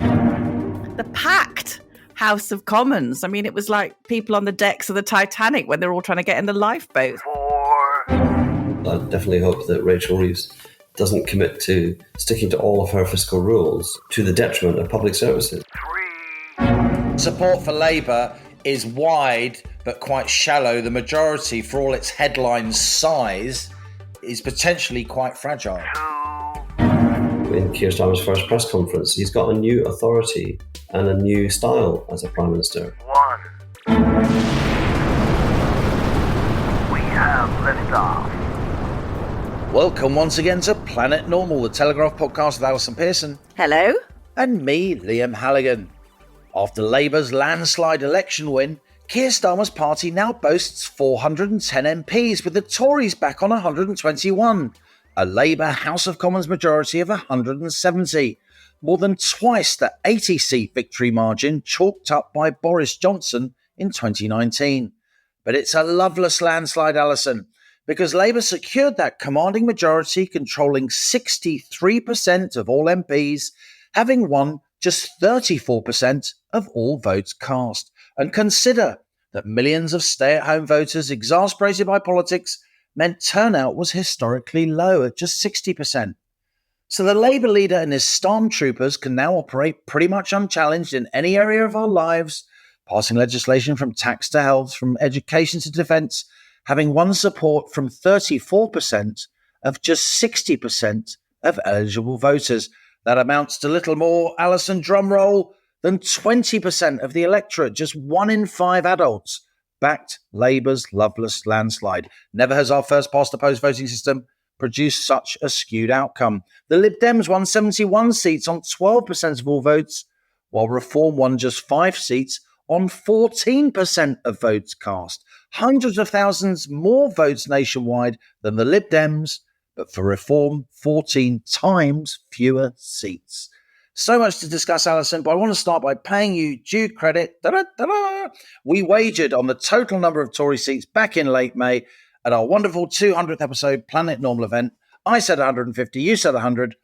5. The packed House of Commons. I mean, it was like people on the decks of the Titanic when they're all trying to get in the lifeboat. 4. I definitely hope that Rachel Reeves doesn't commit to sticking to all of her fiscal rules to the detriment of public services. 3. Support for Labour is wide but quite shallow. The majority, for all its headline size, is potentially quite fragile. 2. In Keir Starmer's first press conference, he's got a new authority and a new style as a Prime Minister. 1. We have liftoff. Welcome once again to Planet Normal, the Telegraph podcast with Allison Pearson. Hello? And me, Liam Halligan. After Labour's landslide election win, Keir Starmer's party now boasts 410 MPs, with the Tories back on 121, a Labour House of Commons majority of 170, more than twice the 80-seat victory margin chalked up by Boris Johnson in 2019. But it's a loveless landslide, Allison, because Labour secured that commanding majority, controlling 63% of all MPs, having won just 34% of all votes cast. And consider that millions of stay-at-home voters exasperated by politics meant turnout was historically low at just 60%. So the Labour leader and his Starmtroopers can now operate pretty much unchallenged in any area of our lives, passing legislation from tax to health, from education to defence, having won support from 34% of just 60% of eligible voters. That amounts to little more, Allison, drumroll, than 20% of the electorate. Just 1 in 5 adults backed Labour's loveless landslide. Never has our first past the post voting system produced such a skewed outcome. The Lib Dems won 71 seats on 12% of all votes, while Reform won just 5 seats on 14% of votes cast. Hundreds of thousands more votes nationwide than the Lib Dems, but for Reform, 14 times fewer seats. So much to discuss, Allison, but I want to start by paying you due credit. Da-da-da-da. We wagered on the total number of Tory seats back in late May at our wonderful 200th episode Planet Normal event. I said 150, you said 100.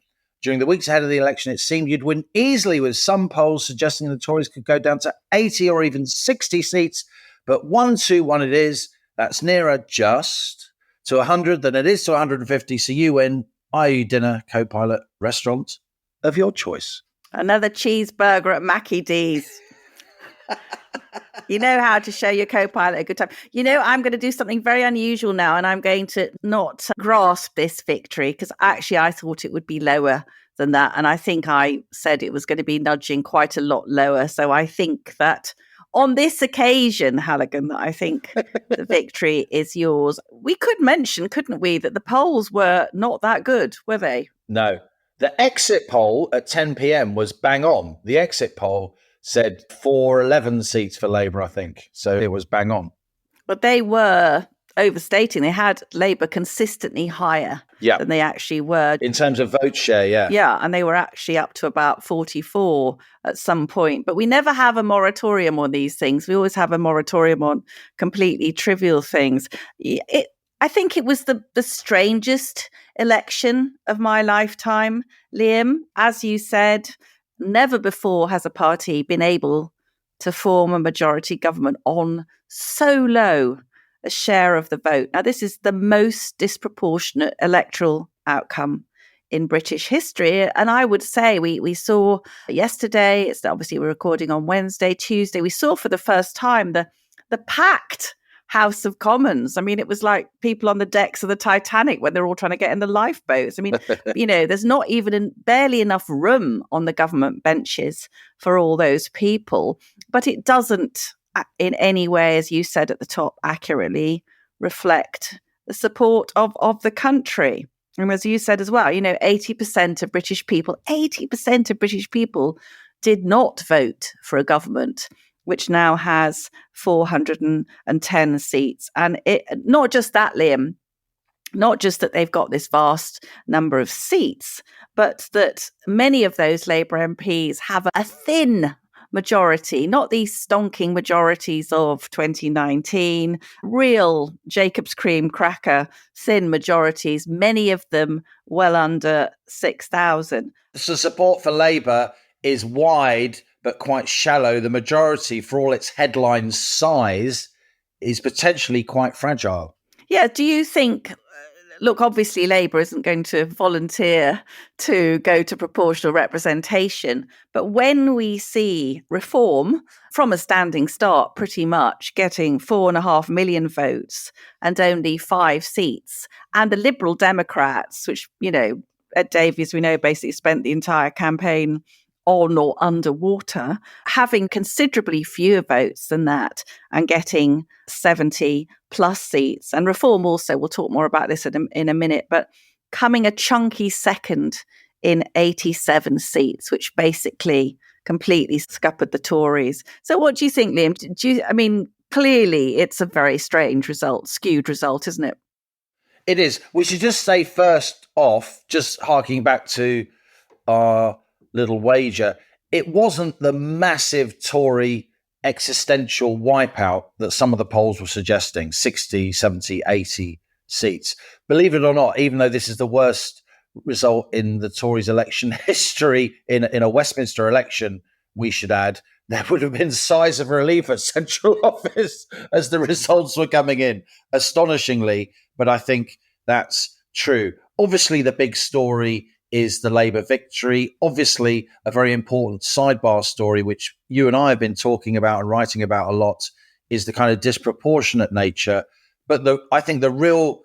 During the weeks ahead of the election, it seemed you'd win easily, with some polls suggesting the Tories could go down to 80 or even 60 seats. But 1-2-1 it is. That's nearer just to 100 than it is to 150. So you win, i.e. dinner, co-pilot, restaurant of your choice. Another cheeseburger at Mackie D's. You know how to show your co-pilot a good time. You know, I'm going to do something very unusual now, and I'm going to not grasp this victory, because actually I thought it would be lower than that. And I think I said it was going to be nudging quite a lot lower. So I think that on this occasion, Halligan, I think the victory is yours. We could mention, couldn't we, that the polls were not that good, were they? No. The exit poll at 10 p.m. was bang on. The exit poll said 411 seats for Labour, I think. So it was bang on. But they were overstating. They had Labour consistently higher than they actually were. In terms of vote share, yeah. Yeah, and they were actually up to about 44 at some point. But we never have a moratorium on these things. We always have a moratorium on completely trivial things. I think it was the strangest election of my lifetime, Liam. As you said, never before has a party been able to form a majority government on so low a share of the vote. Now, this is the most disproportionate electoral outcome in British history. And I would say we saw yesterday, it's obviously we're recording on Wednesday, Tuesday, we saw for the first time the packed House of Commons. I mean, it was like people on the decks of the Titanic when they're all trying to get in the lifeboats. I mean, you know, there's not even barely enough room on the government benches for all those people. But it doesn't in any way, as you said at the top, accurately reflect the support of the country. And as you said as well, you know, 80% of British people did not vote for a government which now has 410 seats. And it not just that, Liam, not just that they've got this vast number of seats, but that many of those Labour MPs have a thin majority, not these stonking majorities of 2019, real Jacob's cream cracker thin majorities, many of them well under 6,000. So support for Labour is wide but quite shallow. The majority, for all its headline size, is potentially quite fragile. Yeah, do you think, look, obviously Labour isn't going to volunteer to go to proportional representation, but when we see Reform from a standing start, pretty much getting 4.5 million votes and only 5 seats, and the Liberal Democrats, which, Ed Davies, we know, basically spent the entire campaign on or underwater, having considerably fewer votes than that and getting 70 plus seats. And Reform also, we'll talk more about this in a minute, but coming a chunky second in 87 seats, which basically completely scuppered the Tories. So what do you think, Liam? Clearly it's a very strange result, skewed result, isn't it? It is. We should just say first off, just harking back to our little wager, it wasn't the massive Tory existential wipeout that some of the polls were suggesting, 60, 70, 80 seats. Believe it or not, even though this is the worst result in the Tories' election history, in a Westminster election, we should add, there would have been sighs of relief at central office as the results were coming in, astonishingly. But I think that's true. Obviously, the big story is the Labour victory. Obviously, a very important sidebar story, which you and I have been talking about and writing about a lot, is the kind of disproportionate nature. But I think the real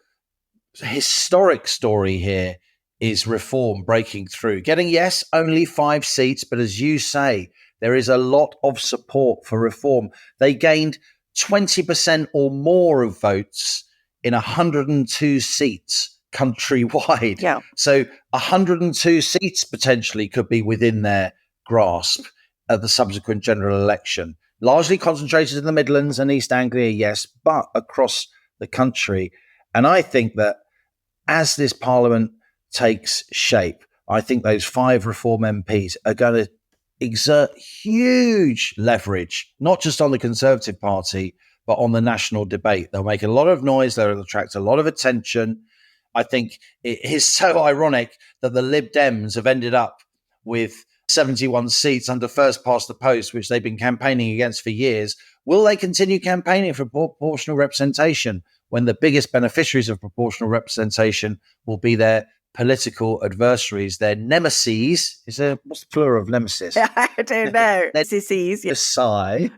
historic story here is Reform breaking through, getting, yes, only 5 seats, but as you say, there is a lot of support for Reform. They gained 20% or more of votes in 102 seats countrywide. Yeah. So 102 seats potentially could be within their grasp at the subsequent general election. Largely concentrated in the Midlands and East Anglia, yes, but across the country. And I think that as this Parliament takes shape, I think those 5 Reform MPs are going to exert huge leverage, not just on the Conservative Party, but on the national debate. They'll make a lot of noise. They'll attract a lot of attention. I think it is so ironic that the Lib Dems have ended up with 71 seats under first past the post, which they've been campaigning against for years. Will they continue campaigning for proportional representation when the biggest beneficiaries of proportional representation will be their political adversaries, their nemesis? What's the plural of nemesis? I don't know. Nemesis, yes.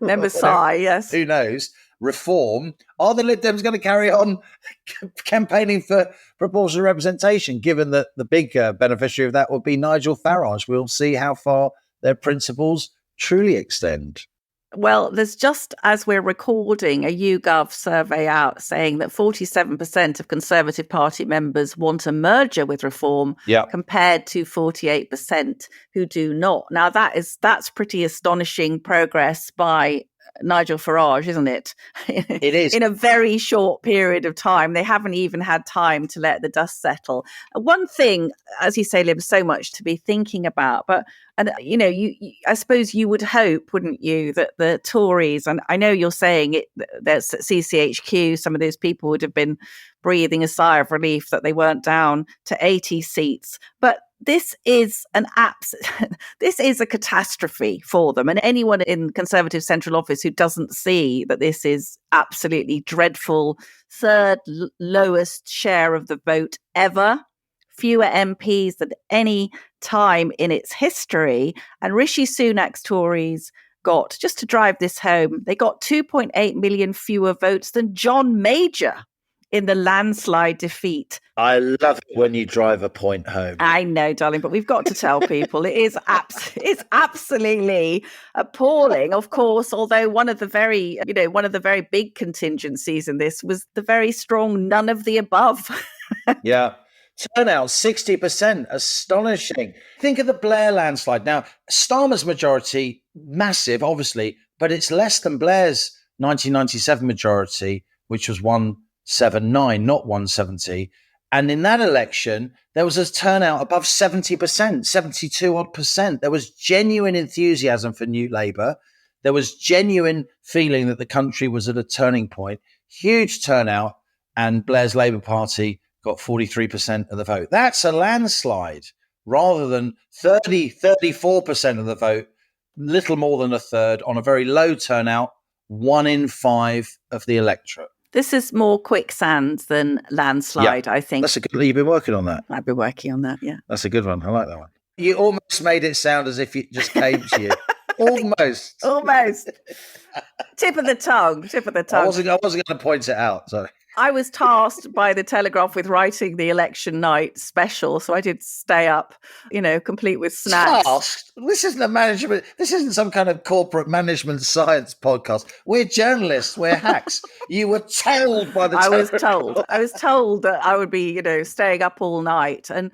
Nemesis, yes. Who knows? Reform. Are the Lib Dems going to carry on campaigning for proportional representation, given that the big beneficiary of that would be Nigel Farage? We'll see how far their principles truly extend. Well, there's just, as we're recording, a YouGov survey out saying that 47% of Conservative Party members want a merger with Reform, compared to 48% who do not. Now, that's pretty astonishing progress by Nigel Farage, isn't it? It is. In a very short period of time. They haven't even had time to let the dust settle. One thing, as you say, Liv, so much to be thinking about, but I suppose you would hope, wouldn't you, that the Tories, and I know you're saying it, there's CCHQ, some of those people would have been breathing a sigh of relief that they weren't down to 80 seats. But this is this is a catastrophe for them. And anyone in Conservative Central Office who doesn't see that this is absolutely dreadful, third lowest share of the vote ever, fewer MPs than any time in its history. And Rishi Sunak's Tories got, just to drive this home, they got 2.8 million fewer votes than John Major in the landslide defeat. I love it when you drive a point home. I know, darling, but we've got to tell people it's absolutely appalling. Of course, although one of the very big contingencies in this was the very strong none of the above. Yeah. Turnout 60%, astonishing. Think of the Blair landslide. Now, Starmer's majority, massive, obviously, but it's less than Blair's 1997 majority, which was 179, not 170. And in that election, there was a turnout above 70%, 72 odd percent. There was genuine enthusiasm for New Labour. There was genuine feeling that the country was at a turning point. Huge turnout, and Blair's Labour Party got 43% of the vote. That's a landslide rather than 34% of the vote, little more than a third on a very low turnout, 1 in 5 of the electorate. This is more quicksand than landslide, I think. That's a good. You've been working on that. I've been working on that, yeah. That's a good one. I like that one. You almost made it sound as if it just came to you. Almost. Tip of the tongue. I wasn't going to point it out. Sorry. I was tasked by the Telegraph with writing the election night special, so I did stay up, complete with snacks. Tasked? This isn't a management. This isn't some kind of corporate management science podcast. We're journalists. We're hacks. You were told by the Telegraph. I was told that I would be, staying up all night. And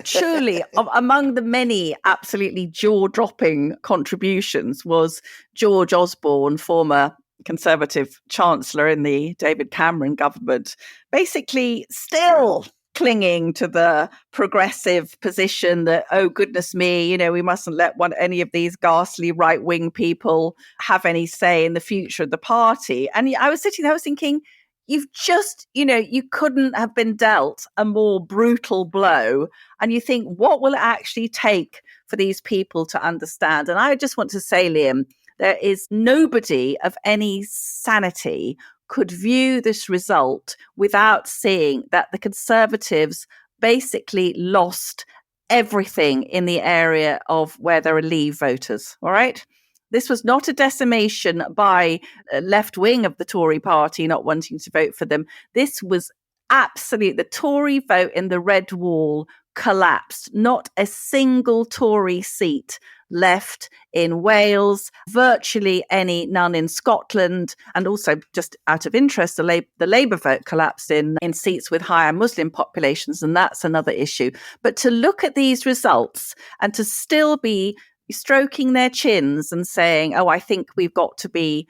surely among the many absolutely jaw-dropping contributions was George Osborne, former Conservative Chancellor in the David Cameron government, basically still clinging to the progressive position that, oh, goodness me, we mustn't let any of these ghastly right-wing people have any say in the future of the party. And I was sitting there, I was thinking, you've just, you couldn't have been dealt a more brutal blow. And you think, what will it actually take for these people to understand? And I just want to say, Liam, there is nobody of any sanity could view this result without seeing that the Conservatives basically lost everything in the area of where there are Leave voters. All right. This was not a decimation by left wing of the Tory party not wanting to vote for them. This was absolute. The Tory vote in the Red Wall collapsed. Not a single Tory seat left in Wales, virtually none in Scotland, and also, just out of interest, the Labour vote collapsed in seats with higher Muslim populations, and that's another issue. But to look at these results and to still be stroking their chins and saying, oh, I think we've got to be,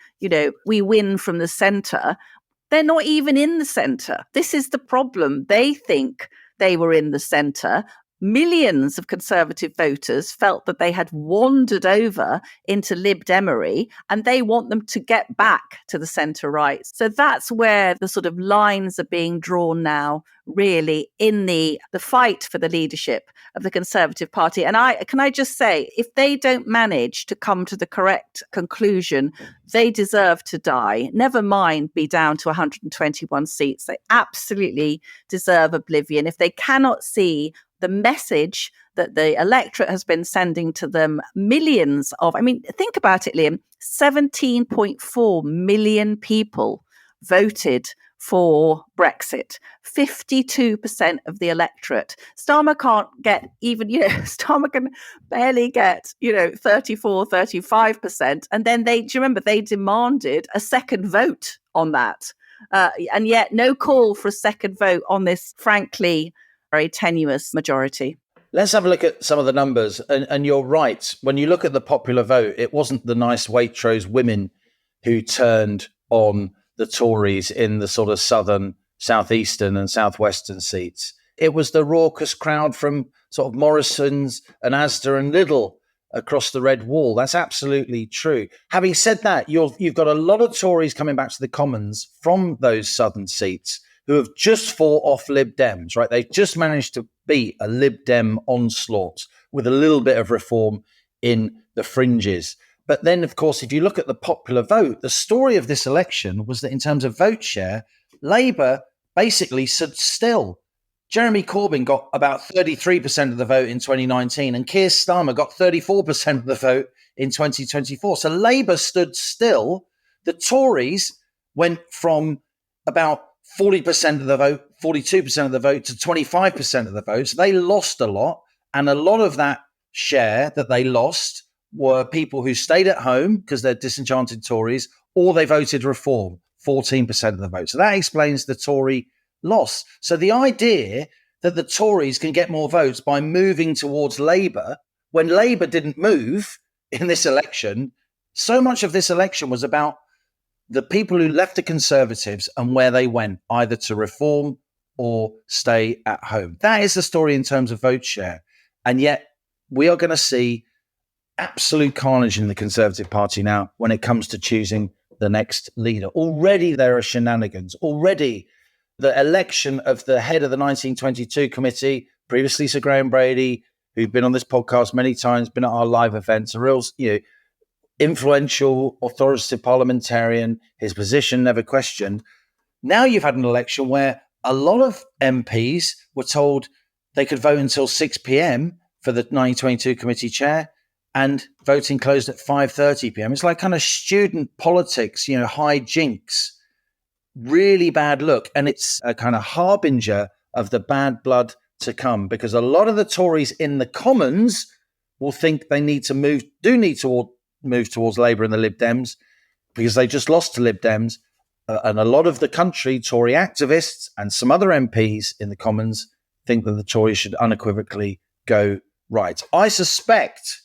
we win from the centre, they're not even in the centre. This is the problem. They think they were in the centre. Millions of Conservative voters felt that they had wandered over into Lib Demery, and they want them to get back to the centre-right. So that's where the sort of lines are being drawn now, really, in the fight for the leadership of the Conservative Party. And can I just say, if they don't manage to come to the correct conclusion, they deserve to die. Never mind be down to 121 seats. They absolutely deserve oblivion. If they cannot see the message that the electorate has been sending to them, millions of, think about it, Liam, 17.4 million people voted for Brexit, 52% of the electorate. Starmer can't get even, Starmer can barely get, 34, 35%. And then do you remember, they demanded a second vote on that. And yet no call for a second vote on this, frankly, very tenuous majority. Let's have a look at some of the numbers. And you're right. When you look at the popular vote, it wasn't the nice Waitrose women who turned on the Tories in the sort of southern, southeastern and southwestern seats. It was the raucous crowd from sort of Morrison's and Asda and Lidl across the Red Wall. That's absolutely true. Having said that, you've got a lot of Tories coming back to the Commons from those southern seats who have just fought off Lib Dems, right? They've just managed to beat a Lib Dem onslaught with a little bit of reform in the fringes. But then, of course, if you look at the popular vote, the story of this election was that in terms of vote share, Labour basically stood still. Jeremy Corbyn got about 33% of the vote in 2019, and Keir Starmer got 34% of the vote in 2024. So Labour stood still. The Tories went from about 40% of the vote, 42% of the vote to 25% of the vote. So they lost a lot. And a lot of that share that they lost were people who stayed at home because they're disenchanted Tories, or they voted Reform, 14% of the vote. So that explains the Tory loss. So the idea that the Tories can get more votes by moving towards Labour, when Labour didn't move in this election, so much of this election was about the people who left the Conservatives and where they went, either to Reform or stay at home. That is the story in terms of vote share. And yet we are going to see absolute carnage in the Conservative Party now when it comes to choosing the next leader. Already there are shenanigans. Already the election of the head of the 1922 committee, previously Sir Graham Brady, who's been on this podcast many times, been at our live events, a real, influential, authoritative parliamentarian, his position never questioned. Now you've had an election where a lot of MPs were told they could vote until 6 p.m. for the 1922 committee chair, and voting closed at 5:30 p.m. It's like kind of student politics, high jinks, really bad look. And it's a kind of harbinger of the bad blood to come, because a lot of the Tories in the Commons will think they need to move towards Labour and the Lib Dems, because they just lost to Lib Dems. And a lot of the country, Tory activists and some other MPs in the Commons think that the Tories should unequivocally go right. I suspect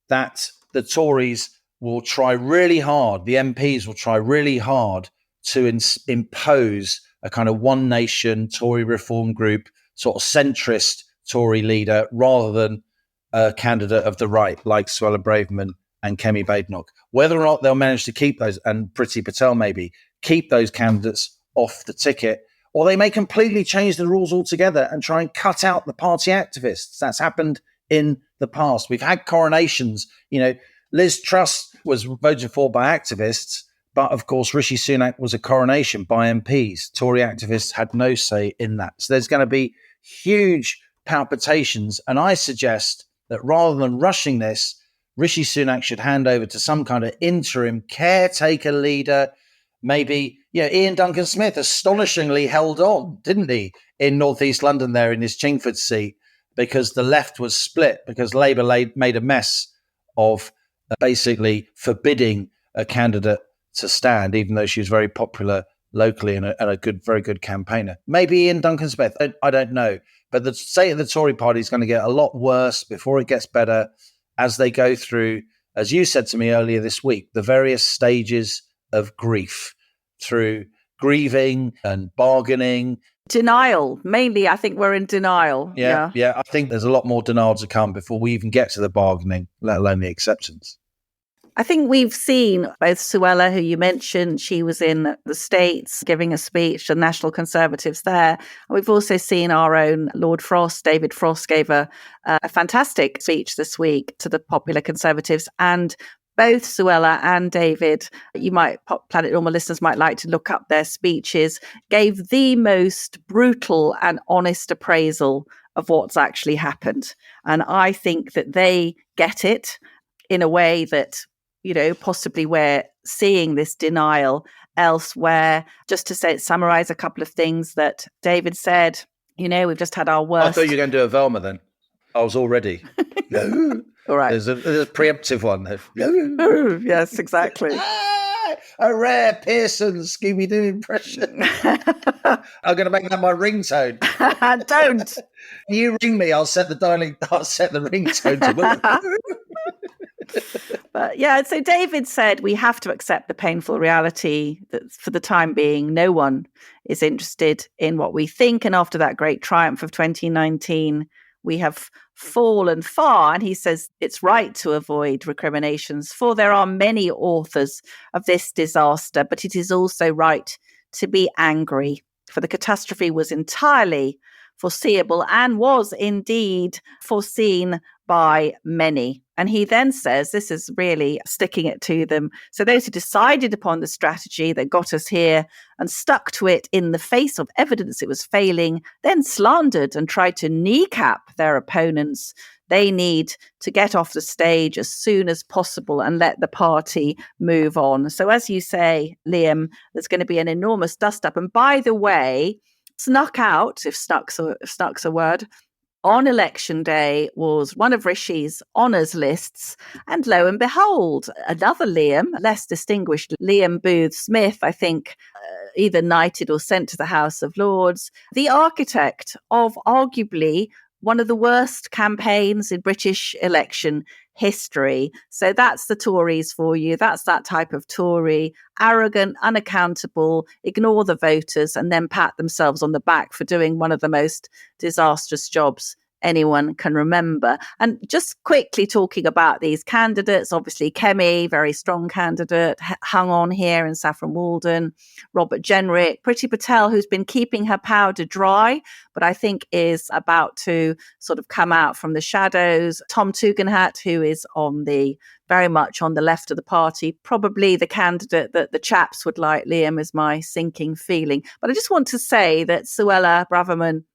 that the Tories will try really hard, the MPs will try really hard to impose a kind of one nation Tory reform group, sort of centrist Tory leader, rather than a candidate of the right like Suella Braverman and Kemi Badenoch. Whether or not they'll manage to keep those, and Priti Patel maybe, keep those candidates off the ticket, or they may completely change the rules altogether and try and cut out the party activists. That's happened in the past. We've had coronations. Liz Truss was voted for by activists, but of course Rishi Sunak was a coronation by MPs. Tory activists had no say in that. So there's going to be huge palpitations. And I suggest that rather than rushing this, Rishi Sunak should hand over to some kind of interim caretaker leader. Maybe, Ian Duncan Smith astonishingly held on, didn't he, in northeast London there in his Chingford seat, because the left was split, because Labour made a mess of basically forbidding a candidate to stand, even though she was very popular locally and a very good campaigner. Maybe Ian Duncan Smith, I don't know. But the state of the Tory party is going to get a lot worse before it gets better as they go through, as you said to me earlier this week, the various stages of grief, through grieving and bargaining. Denial. Mainly, I think we're in denial. Yeah. I think there's a lot more denial to come before we even get to the bargaining, let alone the acceptance. I think we've seen both Suella, who you mentioned, she was in the States giving a speech to National Conservatives there. And we've also seen our own Lord Frost, David Frost, gave a fantastic speech this week to the popular Conservatives. And both Suella and David, Planet Normal listeners might like to look up their speeches, gave the most brutal and honest appraisal of what's actually happened. And I think that they get it in a way that, possibly we're seeing this denial elsewhere. Just to summarize a couple of things that David said, we've just had our worst. I thought you were going to do a Velma then. I was all ready. All right. There's a preemptive one. Yes, exactly. A rare Pearson Scooby-Doo impression. I'm going to make that my ringtone. Don't. You ring me, I'll set the ringtone to But yeah, so David said we have to accept the painful reality that for the time being, no one is interested in what we think. And after that great triumph of 2019, we have fallen far. And he says it's right to avoid recriminations, for there are many authors of this disaster, but it is also right to be angry, for the catastrophe was entirely foreseeable and was indeed foreseen by many. And he then says, this is really sticking it to them. So those who decided upon the strategy that got us here and stuck to it in the face of evidence it was failing, then slandered and tried to kneecap their opponents. They need to get off the stage as soon as possible and let the party move on. So as you say, Liam, there's going to be an enormous dust up. And by the way, snuck out, if snuck's a word, on election day was one of Rishi's honours lists. And lo and behold, another Liam, less distinguished Liam Booth Smith, I think either knighted or sent to the House of Lords, the architect of arguably one of the worst campaigns in British election history. So that's the Tories for you. That's that type of Tory, arrogant, unaccountable, ignore the voters and then pat themselves on the back for doing one of the most disastrous jobs anyone can remember. And just quickly talking about these candidates, obviously Kemi, very strong candidate, hung on here in Saffron Walden, Robert Jenrick, Priti Patel, who's been keeping her powder dry, but I think is about to sort of come out from the shadows, Tom Tugendhat, who is very much on the left of the party, probably the candidate that the chaps would like, Liam, is my sinking feeling. But I just want to say that Suella Braverman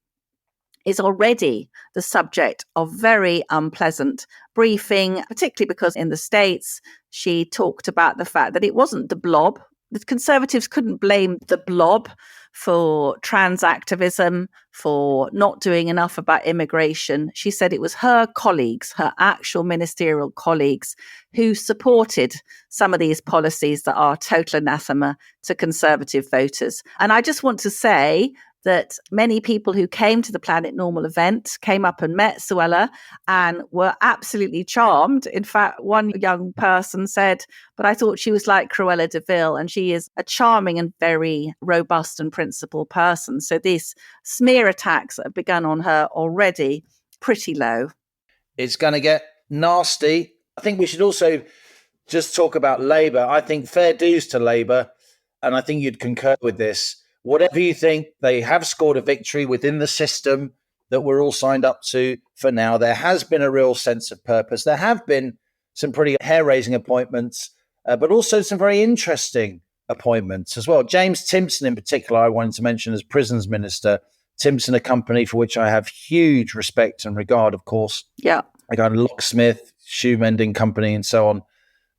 is already the subject of very unpleasant briefing, particularly because in the States, she talked about the fact that it wasn't the blob. The Conservatives couldn't blame the blob for trans activism, for not doing enough about immigration. She said it was her colleagues, her actual ministerial colleagues, who supported some of these policies that are total anathema to Conservative voters. And I just want to say that many people who came to the Planet Normal event came up and met Suella and were absolutely charmed. In fact, one young person said, but I thought she was like Cruella de Vil, and she is a charming and very robust and principled person. So these smear attacks that have begun on her already pretty low. It's going to get nasty. I think we should also just talk about Labour. I think fair dues to Labour, and I think you'd concur with this. Whatever you think, they have scored a victory within the system that we're all signed up to for now. There has been a real sense of purpose. There have been some pretty hair-raising appointments, but also some very interesting appointments as well. James Timpson, in particular, I wanted to mention as Prisons Minister. Timpson, a company for which I have huge respect and regard, of course. Yeah. I got a locksmith, shoe mending company, and so on.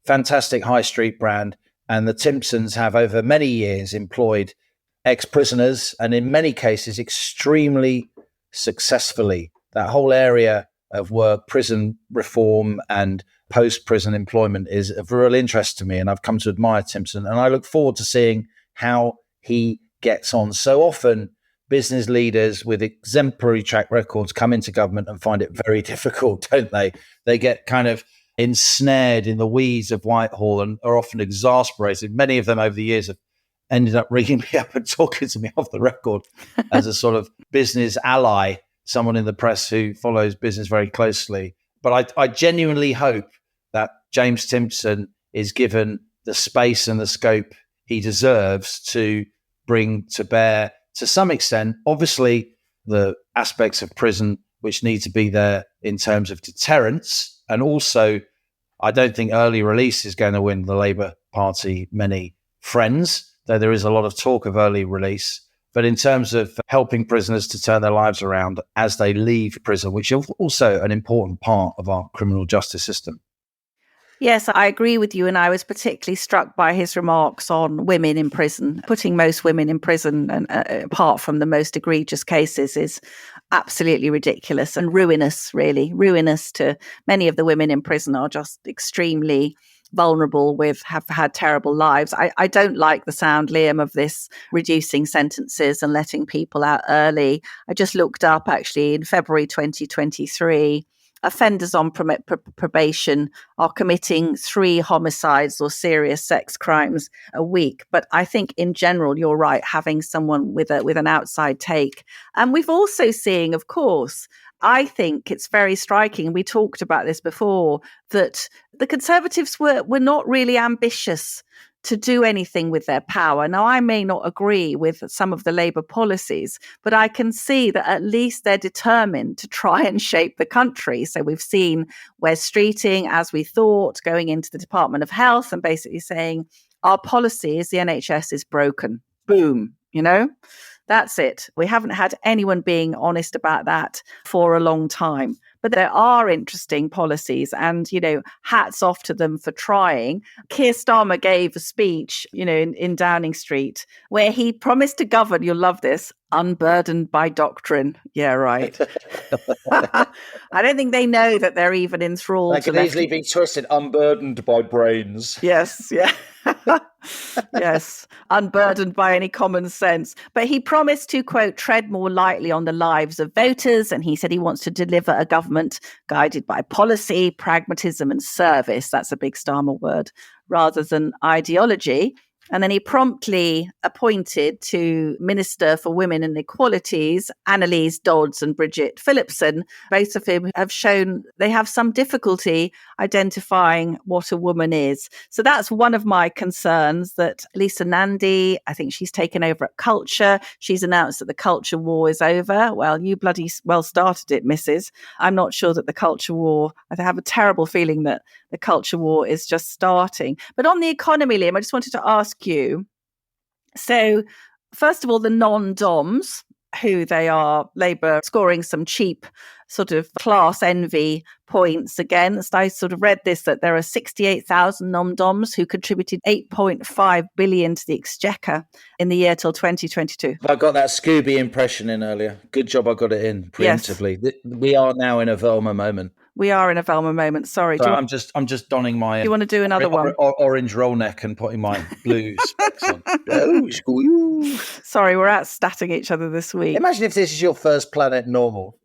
Fantastic high street brand. And the Timpsons have over many years employed ex-prisoners, and in many cases extremely successfully. That whole area of work, prison reform and post-prison employment, is of real interest to me, and I've come to admire Timpson, and I look forward to seeing how he gets on. So often business leaders with exemplary track records come into government and find it very difficult, don't they? They get kind of ensnared in the weeds of Whitehall and are often exasperated. Many of them over the years have ended up ringing me up and talking to me off the record as a sort of business ally, someone in the press who follows business very closely. But I genuinely hope that James Timpson is given the space and the scope he deserves to bring to bear, to some extent, obviously, the aspects of prison which need to be there in terms of deterrence. And also, I don't think early release is going to win the Labour Party many friends, though there is a lot of talk of early release. But in terms of helping prisoners to turn their lives around as they leave prison, which is also an important part of our criminal justice system. Yes, I agree with you. And I was particularly struck by his remarks on women in prison. Putting most women in prison, and apart from the most egregious cases, is absolutely ridiculous and ruinous, really. Ruinous to many of the women in prison are just extremely vulnerable, have had terrible lives. I don't like the sound, Liam, of this reducing sentences and letting people out early. I just looked up, actually, in February 2023, offenders on probation are committing 3 homicides or serious sex crimes a week. But I think in general, you're right, having someone with an outside take. And we've also seen, of course, I think it's very striking, and we talked about this before, that the Conservatives were not really ambitious to do anything with their power. Now, I may not agree with some of the Labour policies, but I can see that at least they're determined to try and shape the country. So we've seen Wes Streeting, as we thought, going into the Department of Health and basically saying, our policy is the NHS is broken. Boom, That's it. We haven't had anyone being honest about that for a long time. But there are interesting policies and, hats off to them for trying. Keir Starmer gave a speech, in Downing Street where he promised to govern, you'll love this, unburdened by doctrine. Yeah, right. I don't think they know that they're even enthralled. They can easily be twisted, unburdened by brains. Yes, yeah. Yes, unburdened by any common sense. But he promised to, quote, tread more lightly on the lives of voters. And he said he wants to deliver a government guided by policy, pragmatism, and service. That's a big Starmer word, rather than ideology. And then he promptly appointed to Minister for Women and Equalities, Annalise Dodds and Bridget Phillipson, both of whom have shown they have some difficulty identifying what a woman is. So that's one of my concerns, that Lisa Nandy, I think she's taken over at Culture. She's announced that the culture war is over. Well, you bloody well started it, Mrs. I'm not sure that the culture war, I have a terrible feeling that the culture war is just starting. But on the economy, Liam, I just wanted to ask you. So, first of all, the non-DOMs, who they are, Labour scoring some cheap sort of class envy points against. I sort of read this, that there are 68,000 non-DOMs who contributed 8.5 billion to the exchequer in the year till 2022. I got that Scooby impression in earlier. Good job I got it in preemptively. Yes. We are now in a Velma moment. We are in a Velma moment. Sorry. So I'm just donning my... Do you want to do another one? Orange roll neck and putting my blue specs on. Oh, sorry, we're out statting each other this week. Imagine if this is your first Planet Normal.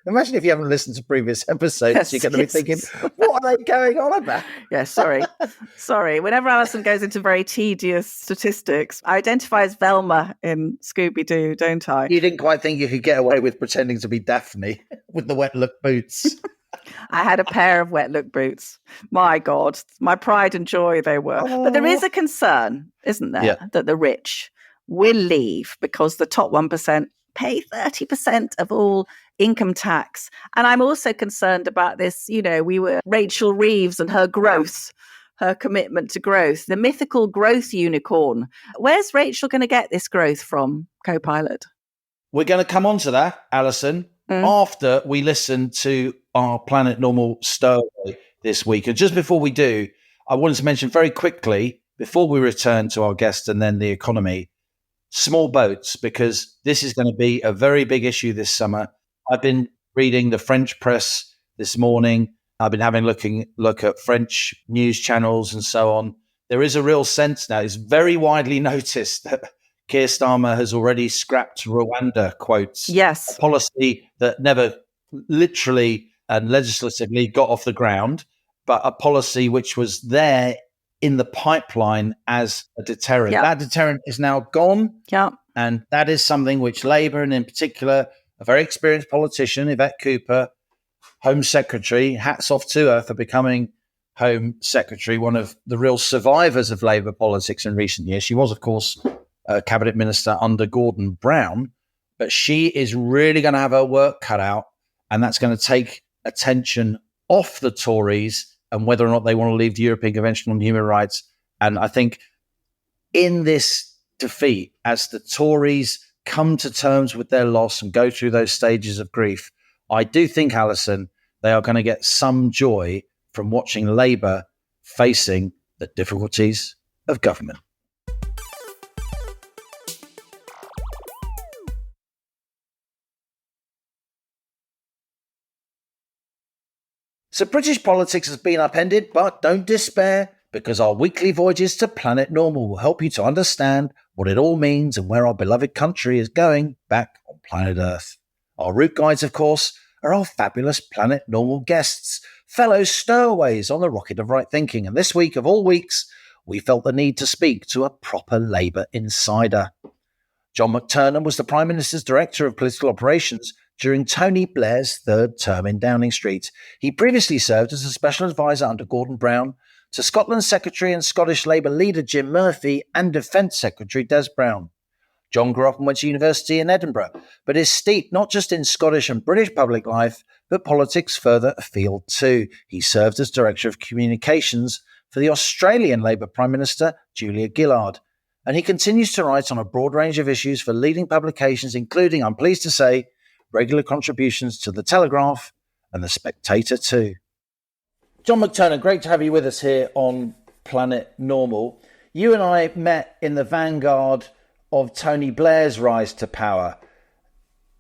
Imagine if you haven't listened to previous episodes, yes, you're going to be thinking, what are they going on about? Yeah, sorry. Whenever Allison goes into very tedious statistics, I identify as Velma in Scooby-Doo, don't I? You didn't quite think you could get away with pretending to be Daphne with the wet look boots. I had a pair of wet look boots. My God, my pride and joy they were. Oh. But there is a concern, isn't there, that the rich will leave because the top 1% pay 30% of all income tax. And I'm also concerned about this, Rachel Reeves and her growth, her commitment to growth, the mythical growth unicorn. Where's Rachel going to get this growth from, co-pilot? We're going to come on to that, Alison, after we listen to our Planet Normal stowaway this week. And just before we do, I wanted to mention very quickly, before we return to our guest and then the economy, small boats, because this is going to be a very big issue this summer. I've been reading the French press this morning. I've been having a look at French news channels and so on. There is a real sense now. It's very widely noticed that Keir Starmer has already scrapped Rwanda quotes. Yes. A policy that never literally and legislatively got off the ground, but a policy which was there in the pipeline as a deterrent. Yep. That deterrent is now gone. Yep. And that is something which Labour, and in particular, a very experienced politician, Yvette Cooper, Home Secretary, hats off to her for becoming Home Secretary, one of the real survivors of Labour politics in recent years. She was, of course, a cabinet minister under Gordon Brown, but she is really going to have her work cut out, and that's going to take attention off the Tories and whether or not they want to leave the European Convention on Human Rights. And I think in this defeat, as the Tories come to terms with their loss and go through those stages of grief, I do think, Alison, they are going to get some joy from watching Labour facing the difficulties of government. So British politics has been upended, but don't despair, because our weekly voyages to Planet Normal will help you to understand what it all means and where our beloved country is going back on planet Earth. Our route guides, of course, are our fabulous Planet Normal guests, fellow stowaways on the rocket of right thinking. And this week, of all weeks, we felt the need to speak to a proper Labour insider. John McTernan was the Prime Minister's Director of Political Operations during Tony Blair's third term in Downing Street. He previously served as a special advisor under Gordon Brown to Scotland's Secretary and Scottish Labour leader Jim Murphy and Defence Secretary Des Brown. John grew up and went to university in Edinburgh, but is steeped not just in Scottish and British public life, but politics further afield too. He served as Director of Communications for the Australian Labour Prime Minister Julia Gillard, and he continues to write on a broad range of issues for leading publications, including, I'm pleased to say, regular contributions to The Telegraph and The Spectator too. John McTernan, great to have you with us here on Planet Normal. You and I met in the vanguard of Tony Blair's rise to power.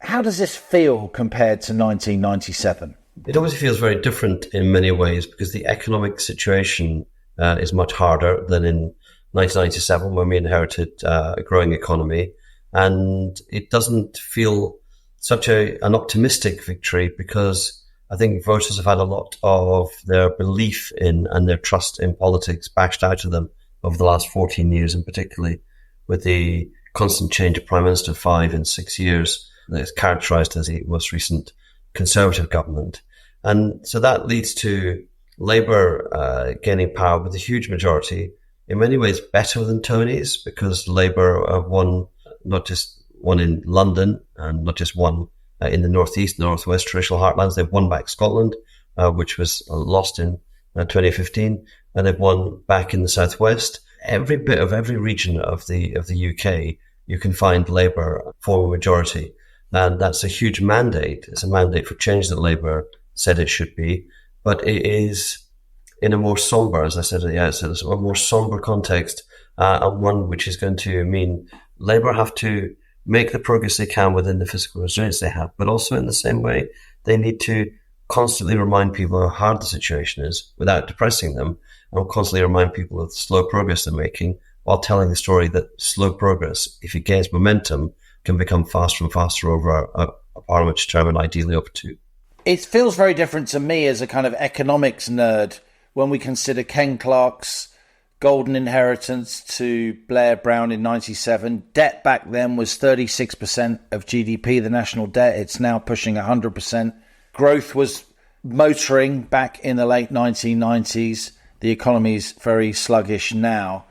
How does this feel compared to 1997? It always feels very different in many ways because the economic situation is much harder than in 1997 when we inherited a growing economy. And it doesn't feel such an optimistic victory because I think voters have had a lot of their belief in and their trust in politics bashed out of them over the last 14 years, and particularly with the constant change of Prime Minister 5 in 6 years that is characterised as the most recent Conservative government. And so that leads to Labour gaining power with a huge majority, in many ways better than Tories, because Labour have won not just one in London and not just one in the northeast, northwest traditional heartlands. They've won back Scotland, which was lost in 2015, and they've won back in the southwest. Every bit of every region of the UK, you can find Labour form a majority, and that's a huge mandate. It's a mandate for change that Labour said it should be, but it is in a more sombre, as I said at the outset, it's a more sombre context, and one which is going to mean Labour have to make the progress they can within the fiscal restraints they have, but also in the same way, they need to constantly remind people how hard the situation is without depressing them, and constantly remind people of the slow progress they're making while telling the story that slow progress, if it gains momentum, can become faster and faster over a parliamentary term and ideally over two. It feels very different to me as a kind of economics nerd when we consider Ken Clarke's golden inheritance to Blair Brown in 97. Debt back then was 36% of GDP, the national debt. It's now pushing 100%. Growth was motoring back in the late 1990s. The economy's very sluggish now.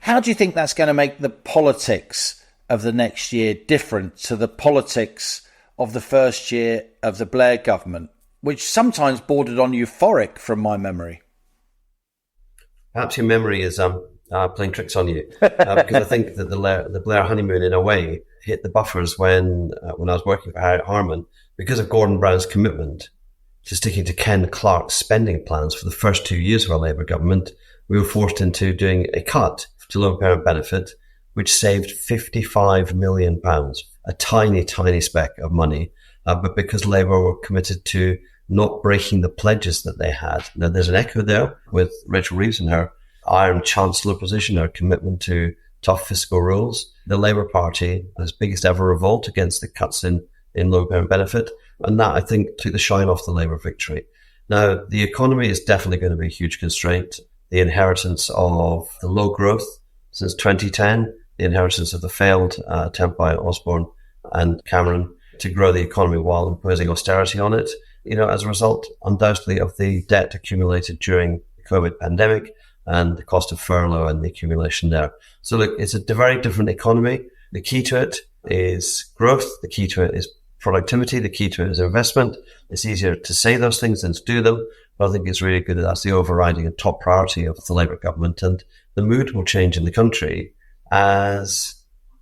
How do you think that's going to make the politics of the next year different to the politics of the first year of the Blair government, which sometimes bordered on euphoric from my memory? Perhaps your memory is playing tricks on you, because I think that the Blair honeymoon, in a way, hit the buffers when I was working for Harriet Harman, because of Gordon Brown's commitment to sticking to Ken Clarke's spending plans for the first 2 years of our Labour government. We were forced into doing a cut to low parent benefit, which saved £55 million, a tiny, tiny speck of money, but because Labour were committed to not breaking the pledges that they had. Now, there's an echo there with Rachel Reeves and her iron Chancellor position, her commitment to tough fiscal rules. The Labour Party, its biggest ever revolt against the cuts in low parent benefit, and that, I think, took the shine off the Labour victory. Now, the economy is definitely going to be a huge constraint. The inheritance of the low growth since 2010, the inheritance of the failed attempt by Osborne and Cameron to grow the economy while imposing austerity on it, as a result, undoubtedly, of the debt accumulated during the COVID pandemic and the cost of furlough and the accumulation there. So look, it's a very different economy. The key to it is growth. The key to it is productivity. The key to it is investment. It's easier to say those things than to do them, but I think it's really good that that's the overriding and top priority of the Labour government. And the mood will change in the country as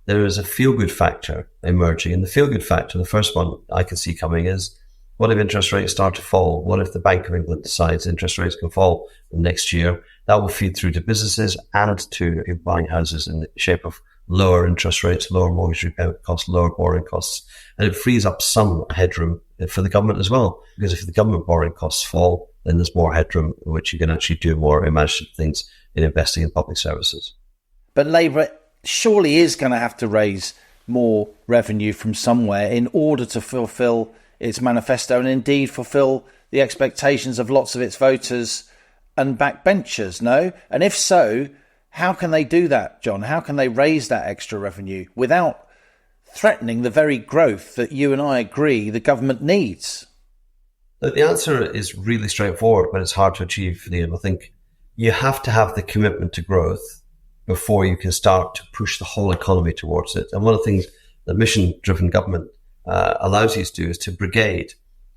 there is a feel-good factor emerging. And the feel-good factor, the first one I can see coming is, what if interest rates start to fall? What if the Bank of England decides interest rates can fall next year? That will feed through to businesses and to people buying houses in the shape of lower interest rates, lower mortgage repayment costs, lower borrowing costs. And it frees up some headroom for the government as well. Because if the government borrowing costs fall, then there's more headroom in which you can actually do more imaginative things in investing in public services. But Labour surely is going to have to raise more revenue from somewhere in order to fulfil its manifesto and indeed fulfil the expectations of lots of its voters and backbenchers, no? And if so, how can they do that, John? How can they raise that extra revenue without threatening the very growth that you and I agree the government needs? The answer is really straightforward, but it's hard to achieve, Liam. I think you have to have the commitment to growth before you can start to push the whole economy towards it. And one of the things that mission-driven government allows you to do is to brigade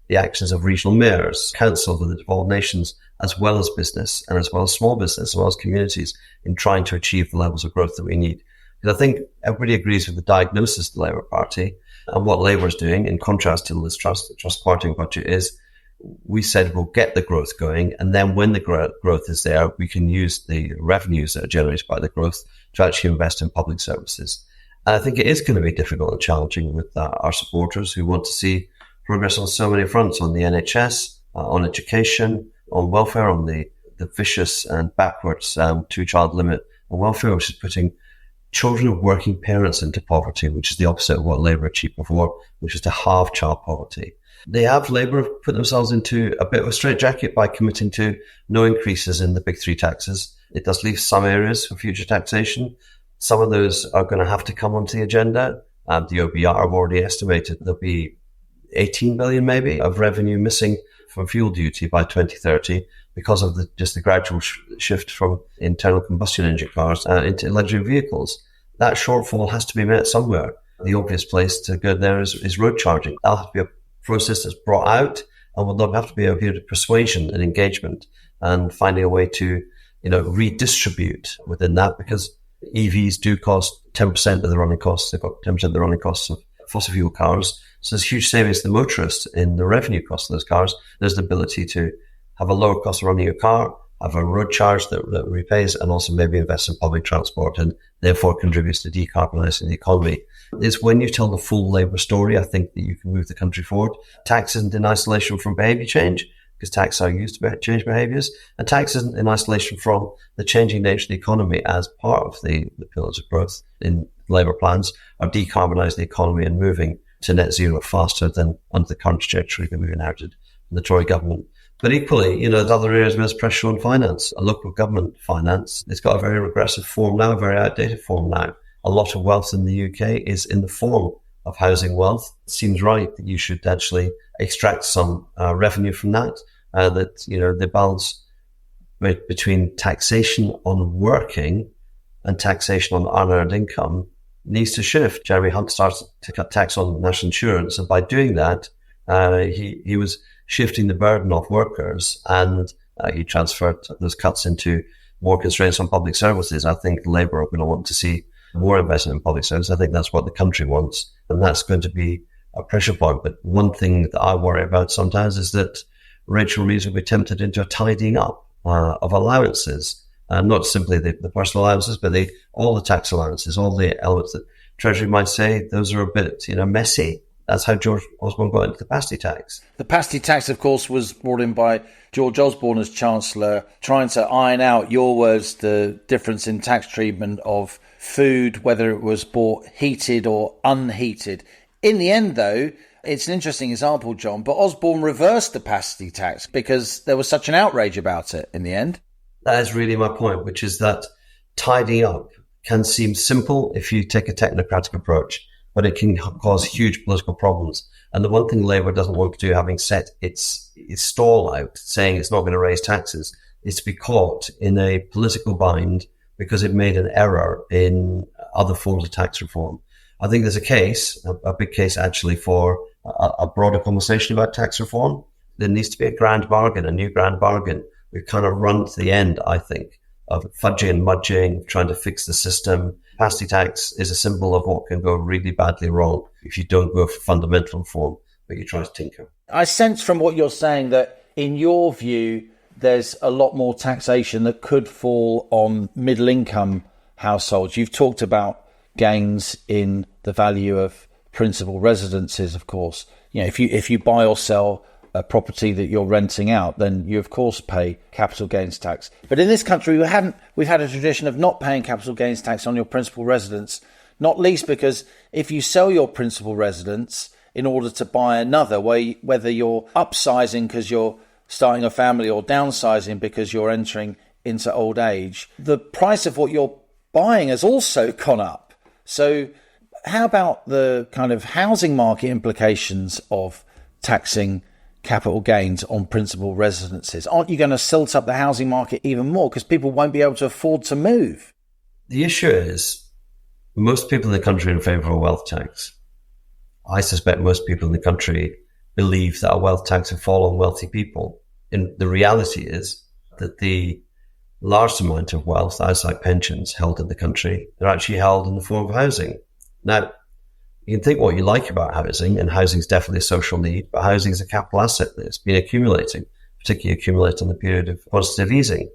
the actions of regional mayors, councils with the devolved nations, as well as business and as well as small business, as well as communities in trying to achieve the levels of growth that we need. Because I think everybody agrees with the diagnosis of the Labour Party, and what Labour is doing, in contrast to Liz Truss, the Truss parting budget, is we said we'll get the growth going, and then when the growth is there, we can use the revenues that are generated by the growth to actually invest in public services. And I think it is going to be difficult and challenging with our supporters who want to see progress on so many fronts, on the NHS, on education, on welfare, on the vicious and backwards two-child limit on welfare, which is putting children of working parents into poverty, which is the opposite of what Labour achieved before, which is to halve child poverty. Labour have put themselves into a bit of a straitjacket by committing to no increases in the big three taxes. It does leave some areas for future taxation. Some of those are going to have to come onto the agenda. The OBR have already estimated there'll be 18 billion maybe of revenue missing from fuel duty by 2030 because of the gradual shift from internal combustion engine cars into electric vehicles. That shortfall has to be met somewhere. The obvious place to go there is road charging. That'll have to be a process that's brought out, and will have to be a period of persuasion and engagement and finding a way to, redistribute within that, because EVs do cost 10% of the running costs. They've got 10% of the running costs of fossil fuel cars. So there's huge savings to the motorist in the revenue cost of those cars. There's the ability to have a lower cost of running your car, have a road charge that repays, and also maybe invest in public transport and therefore contributes to decarbonising the economy. It's when you tell the full Labour story, I think, that you can move the country forward. Tax isn't in isolation from behaviour change, because taxes are used to change behaviours, and tax isn't in isolation from the changing nature of the economy as part of the pillars of growth in Labour plans are decarbonising the economy and moving to net zero faster than under the current trajectory that we've inherited from the Tory government. But equally, there's other areas where there's pressure on finance. Local government finance, it's got a very regressive form now, a very outdated form now. A lot of wealth in the UK is in the form of housing wealth. It seems right that you should actually extract some revenue from that, the balance between taxation on working and taxation on unearned income needs to shift. Jeremy Hunt starts to cut tax on national insurance, and by doing that, he was shifting the burden off workers, and he transferred those cuts into more constraints on public services. I think Labour are going to want to see more investment in public services. I think that's what the country wants, and that's going to be a pressure point. But one thing that I worry about sometimes is that Rachel Reeves will be tempted into a tidying up of allowances, not simply the personal allowances, but all the tax allowances, all the elements that Treasury might say, those are a bit, messy. That's how George Osborne got into the pasty tax. The pasty tax, of course, was brought in by George Osborne as Chancellor, trying to iron out, your words, the difference in tax treatment of food, whether it was bought heated or unheated. In the end, though, it's an interesting example, John, but Osborne reversed the pasty tax because there was such an outrage about it in the end. That is really my point, which is that tidying up can seem simple if you take a technocratic approach, but it can cause huge political problems. And the one thing Labour doesn't want to do, having set its stall out, saying it's not going to raise taxes, is to be caught in a political bind because it made an error in other forms of tax reform. I think there's a big case actually for a broader conversation about tax reform. There needs to be a new grand bargain. We've kind of run to the end, I think, of fudging and mudging, trying to fix the system. Pasty tax is a symbol of what can go really badly wrong if you don't go for fundamental reform, but you try to tinker. I sense from what you're saying that, in your view, there's a lot more taxation that could fall on middle-income households. You've talked about gains in the value of principal residences, of course. If you buy or sell a property that you're renting out, then you of course pay capital gains tax. But in this country, we've had a tradition of not paying capital gains tax on your principal residence, not least because if you sell your principal residence in order to buy another, whether you're upsizing because you're starting a family or downsizing because you're entering into old age, the price of what you're buying has also gone up. So how about the kind of housing market implications of taxing capital gains on principal residences? Aren't you going to silt up the housing market even more because people won't be able to afford to move? The issue is most people in the country are in favour of a wealth tax. I suspect most people in the country believe that a wealth tax will fall on wealthy people. And the reality is that the large amount of wealth outside pensions held in the country, they're actually held in the form of housing. Now, you can think what you like about housing, and housing is definitely a social need, but housing is a capital asset that's been accumulating, particularly accumulating in the period of quantitative easing.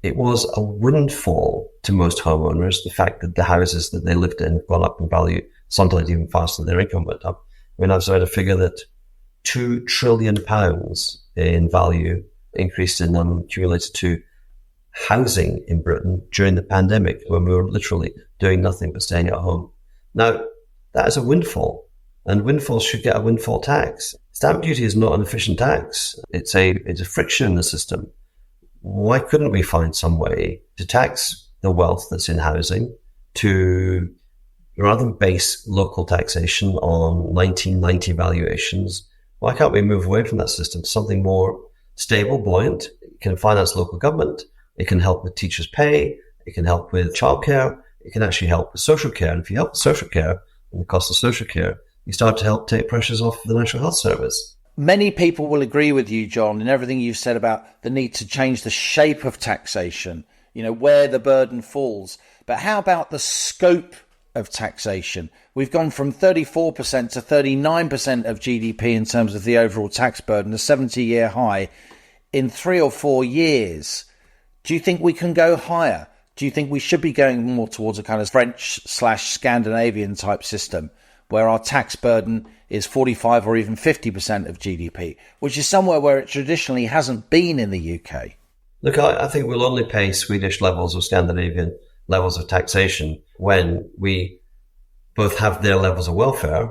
It was a windfall to most homeowners, the fact that the houses that they lived in have gone up in value, sometimes even faster than their income went up. I mean, I've read a figure that £2 trillion in value increased in accumulated to housing in Britain during the pandemic when we were literally doing nothing but staying at home. Now, that is a windfall, and windfalls should get a windfall tax. Stamp duty is not an efficient tax. It's a friction in the system. Why couldn't we find some way to tax the wealth that's in housing to, rather than base local taxation on 1990 valuations, why can't we move away from that system to something more stable, buoyant? It can finance local government. It can help with teachers' pay. It can help with childcare. It can actually help with social care. And if you help with social care and the cost of social care, you start to help take pressures off the National Health Service. Many people will agree with you, John, in everything you've said about the need to change the shape of taxation, where the burden falls. But how about the scope of taxation? We've gone from 34% to 39% of GDP in terms of the overall tax burden, a 70-year high in 3 or 4 years. Do you think we can go higher? Do you think we should be going more towards a kind of French/Scandinavian type system where our tax burden is 45 or even 50% of GDP, which is somewhere where it traditionally hasn't been in the UK? Look, I think we'll only pay Swedish levels or Scandinavian levels of taxation when we both have their levels of welfare.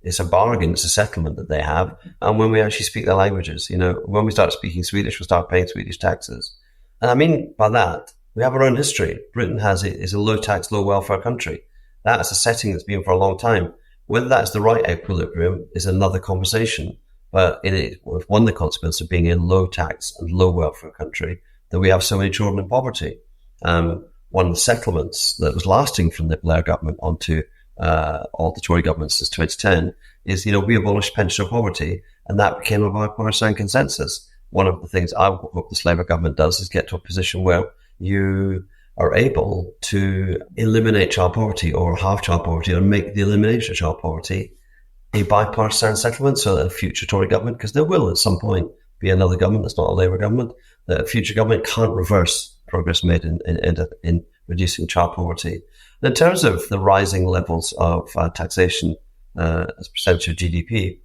It's a bargain, it's a settlement that they have. And when we actually speak their languages, when we start speaking Swedish, we'll start paying Swedish taxes. And I mean by that, we have our own history. Britain is a low tax, low welfare country. That is a setting that's been for a long time. Whether that's the right equilibrium is another conversation. But it's one of the consequences of being a low tax and low welfare country that we have so many children in poverty. One of the settlements that was lasting from the Blair government onto all the Tory governments since 2010 is, we abolished pensioner poverty, and that became a bipartisan consensus. One of the things I hope the Labour government does is get to a position where you are able to eliminate child poverty or halve child poverty or make the elimination of child poverty a bipartisan settlement, so that a future Tory government, because there will at some point be another government that's not a Labour government, that a future government can't reverse progress made in reducing child poverty. And in terms of the rising levels of taxation as a percentage of GDP,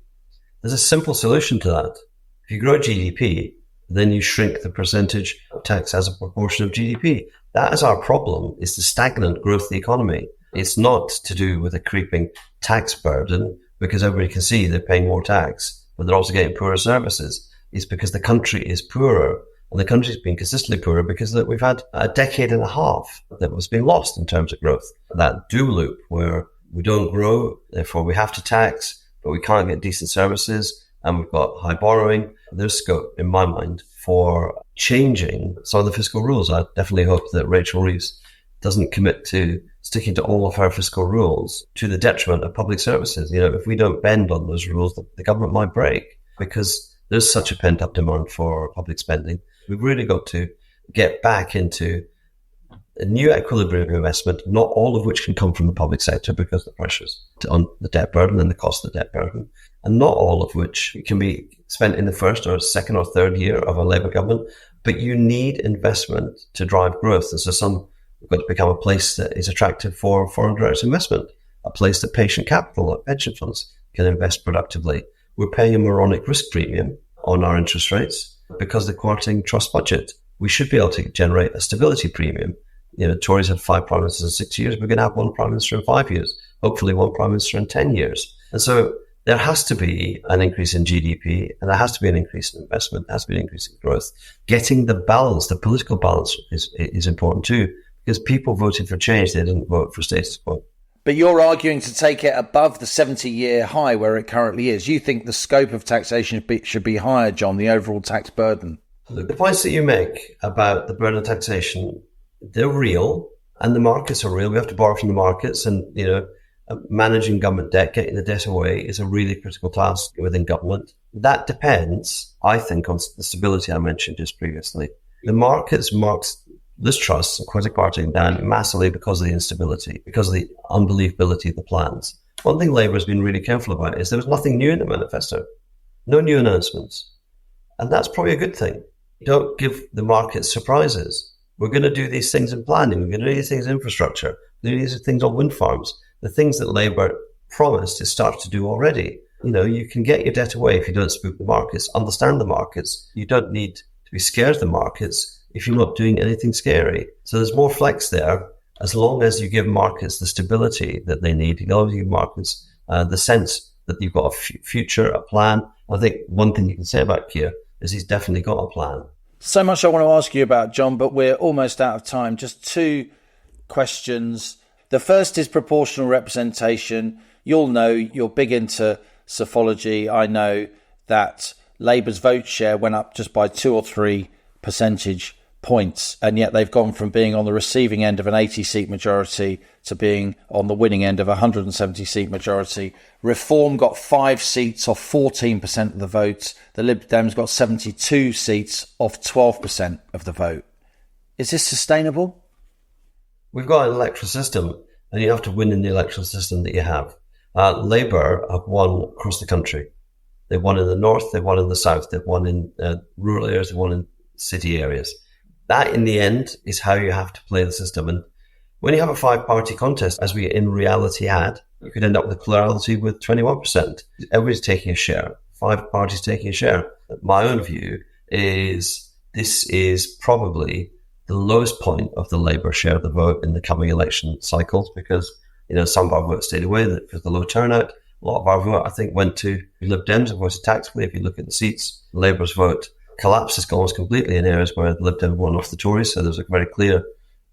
there's a simple solution to that. If you grow GDP, then you shrink the percentage of tax as a proportion of GDP. That is our problem, is the stagnant growth of the economy. It's not to do with a creeping tax burden, because everybody can see they're paying more tax, but they're also getting poorer services. It's because the country is poorer, and the country's been consistently poorer because we've had a decade and a half that was being lost in terms of growth. That do loop where we don't grow, therefore we have to tax, but we can't get decent services, and we've got high borrowing. There's scope, in my mind, for changing some of the fiscal rules. I definitely hope that Rachel Reeves doesn't commit to sticking to all of her fiscal rules to the detriment of public services. If we don't bend on those rules, the government might break, because there's such a pent-up demand for public spending. We've really got to get back into a new equilibrium of investment, not all of which can come from the public sector because of the pressures on the debt burden and the cost of the debt burden, and not all of which can be spent in the first or second or third year of a Labour government. But you need investment to drive growth. And so we've got to become a place that is attractive for foreign direct investment, a place that patient capital, like pension funds, can invest productively. We're paying a moronic risk premium on our interest rates because of the quartering trust budget. We should be able to generate a stability premium. Tories had 5 prime ministers in 6 years. We're going to have 1 prime minister in 5 years, hopefully 1 prime minister in 10 years. And so there has to be an increase in GDP, and there has to be an increase in investment, there has to be an increase in growth. Getting the balance, the political balance is important too, because people voted for change, they didn't vote for status quo. But you're arguing to take it above the 70-year high where it currently is. You think the scope of taxation should be higher, John, the overall tax burden? Look, the points that you make about the burden of taxation, they're real, and the markets are real. We have to borrow from the markets, and, managing government debt, getting the debt away is a really critical task within government. That depends, I think, on the stability I mentioned just previously. The markets marked this trust and quasi quartering down massively because of the instability, because of the unbelievability of the plans. One thing Labour has been really careful about is there was nothing new in the manifesto, no new announcements. And that's probably a good thing. Don't give the markets surprises. We're going to do these things in planning. We're going to do these things in infrastructure. We're going to do these things on wind farms. The things that Labour promised is started to do already. You can get your debt away if you don't spook the markets, understand the markets. You don't need to be scared of the markets if you're not doing anything scary. So there's more flex there, as long as you give markets the stability that they need. You always give markets the sense that you've got a future, a plan. I think one thing you can say about Keir is he's definitely got a plan. So much I want to ask you about, John, but we're almost out of time. Just two questions. The first is proportional representation. You'll know, you're big into psephology. I know that Labour's vote share went up just by 2 or 3 percentage points, and yet they've gone from being on the receiving end of an 80-seat majority to being on the winning end of a 170-seat majority. Reform got 5 seats off 14% of the vote. The Lib Dems got 72 seats off 12% of the vote. Is this sustainable? We've got an electoral system, and you have to win in the electoral system that you have. Labour have won across the country. They've won in the north, they've won in the south, they've won in rural areas, they've won in city areas. That, in the end, is how you have to play the system. And when you have a 5-party contest, as we in reality had, you could end up with a plurality with 21%. Everybody's taking a share. 5 parties taking a share. My own view is this is probably the lowest point of the Labour share of the vote in the coming election cycles, because some of our votes stayed away because of the low turnout. A lot of our vote, I think, went to Lib Dems and voted tactically. If you look at the seats, Labour's vote collapses almost completely in areas where the Lib Dems won off the Tories. So there's a very clear,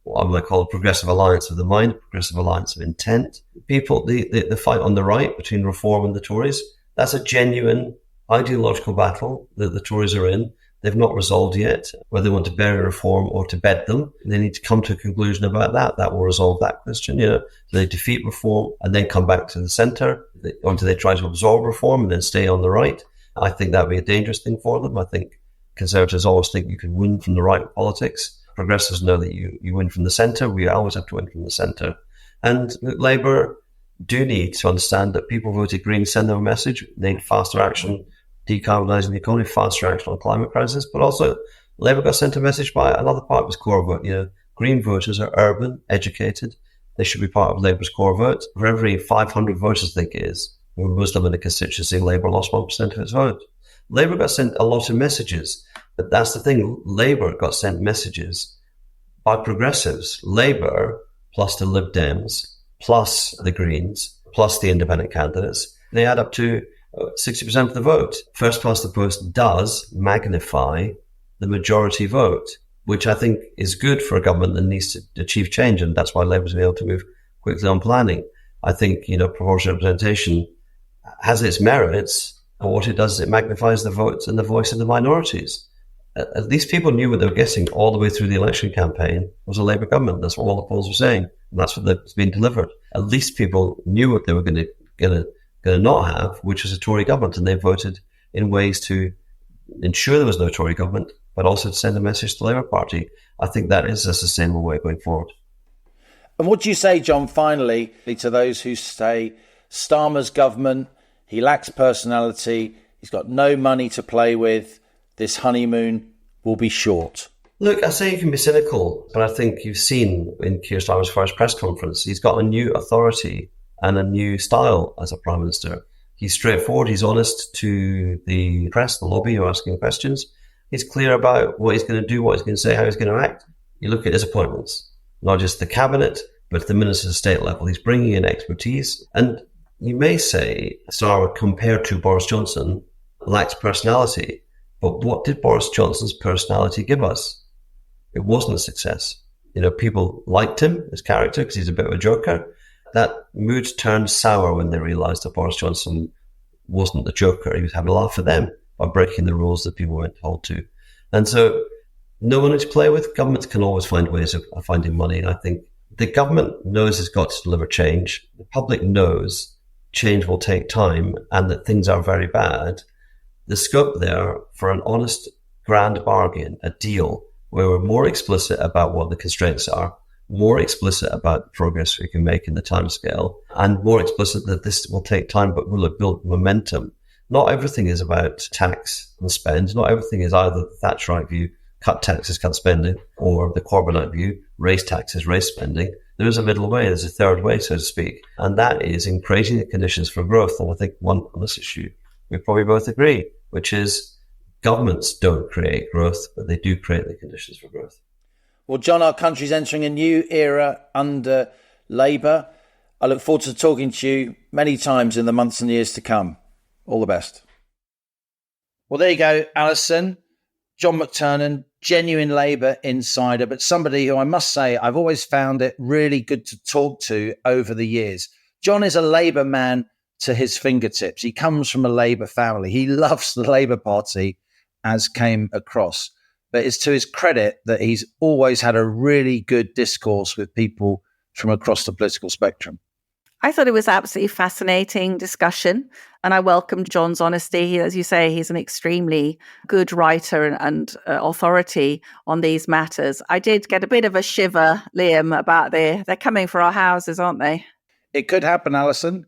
what I might call a progressive alliance of the mind, progressive alliance of intent. People, the fight on the right between Reform and the Tories, that's a genuine ideological battle that the Tories are in. They've not resolved yet whether they want to bury Reform or to bed them. They need to come to a conclusion about that. That will resolve that question. So they defeat Reform and then come back to the centre, or do they try to absorb Reform and then stay on the right? I think that would be a dangerous thing for them. I think Conservatives always think you can win from the right with politics. Progressives know that you win from the centre. We always have to win from the centre. And Labour do need to understand that people voted Green send them a message. They need faster action, decarbonising the economy, faster action on climate crisis. But also, Labour got sent a message by another part of its core vote. Green voters are urban, educated. They should be part of Labour's core vote. For every 500 voters, I think it is, who were Muslim in a constituency, Labour lost 1% of its vote. Labour got sent a lot of messages, but that's the thing. Labour got sent messages by progressives. Labour plus the Lib Dems plus the Greens plus the independent candidates, they add up to 60% of the vote. First past the post does magnify the majority vote, which I think is good for a government that needs to achieve change, and that's why Labour's been able to move quickly on planning. I think, proportional representation has its merits, but what it does is it magnifies the votes and the voice of the minorities. At least people knew what they were getting all the way through the election campaign was a Labour government. That's what all the polls were saying, and that's what's been delivered. At least people knew what they were going to not have, which was a Tory government, and they voted in ways to ensure there was no Tory government, but also to send a message to the Labour Party. I think that is a sustainable way going forward. And what do you say, John, finally, to those who say Starmer's government, he lacks personality, he's got no money to play with, this honeymoon will be short? Look, I say you can be cynical, but I think you've seen in Keir Starmer's first press conference, he's got a new authority and a new style as a Prime Minister. He's straightforward, he's honest to the press, the lobby who are asking questions. He's clear about what he's going to do, what he's going to say, how he's going to act. You look at his appointments, not just the cabinet, but at the Minister of State level. He's bringing in expertise. And you may say Starmer, compared to Boris Johnson, lacks personality. But what did Boris Johnson's personality give us? It wasn't a success. People liked him, his character, because he's a bit of a joker. That mood turned sour when they realised that Boris Johnson wasn't the joker. He was having a laugh at them by breaking the rules that people weren't told to. And so no one to play with. Governments can always find ways of finding money. And I think the government knows it's got to deliver change. The public knows change will take time and that things are very bad. The scope there for an honest, grand bargain, a deal where we're more explicit about what the constraints are, more explicit about the progress we can make in the timescale, and more explicit that this will take time but will build momentum. Not everything is about tax and spend. Not everything is either the Thatcherite view, cut taxes, cut spending, or the Corbynite view, raise taxes, raise spending. There is a middle way. There's a third way, so to speak. And that is in creating the conditions for growth. And I think on this issue, we probably both agree, which is Governments don't create growth, but they do create the conditions for growth. Well, John, our country's entering a new era under Labour. I look forward to talking to you many times in the months and years to come. All the best. Well, there you go, Allison. John McTernan, genuine Labour insider, but somebody who I must say I've always found it really good to talk to over the years. John is a Labour man to his fingertips. He comes from a Labour family. He loves the Labour Party, as came across. But it's to his credit that he's always had a really good discourse with people from across the political spectrum. I thought it was absolutely fascinating discussion, and I welcomed John's honesty. As you say, he's an extremely good writer and authority on these matters. I did get a bit of a shiver, Liam, about they're coming for our houses, aren't they? It could happen, Alison.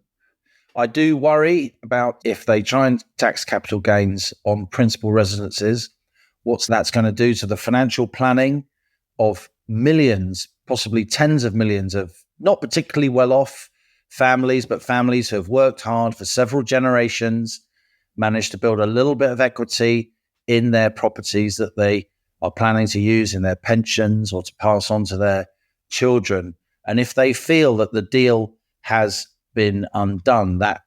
I do worry about if they try and tax capital gains on principal residences, what's that's going to do to the financial planning of millions, possibly tens of millions of not particularly well-off families, but families who have worked hard for several generations, managed to build a little bit of equity in their properties that they are planning to use in their pensions or to pass on to their children. And if they feel that the deal has been undone, that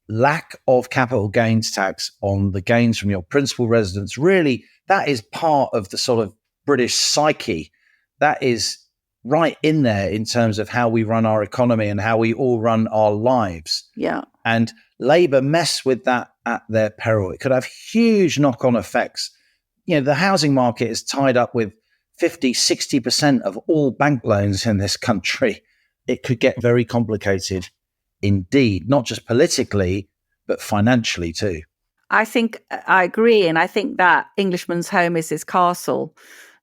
lack of capital gains tax on the gains from your principal residence, really, that is part of the sort of British psyche. That is right in there in terms of how we run our economy and how we all run our lives. Yeah. And Labour mess with that at their peril. It could have huge knock-on effects. You know, the housing market is tied up with 50, 60% of all bank loans in this country. It could get very complicated indeed, not just politically, but financially too. I think I agree. And I think that Englishman's home is his castle.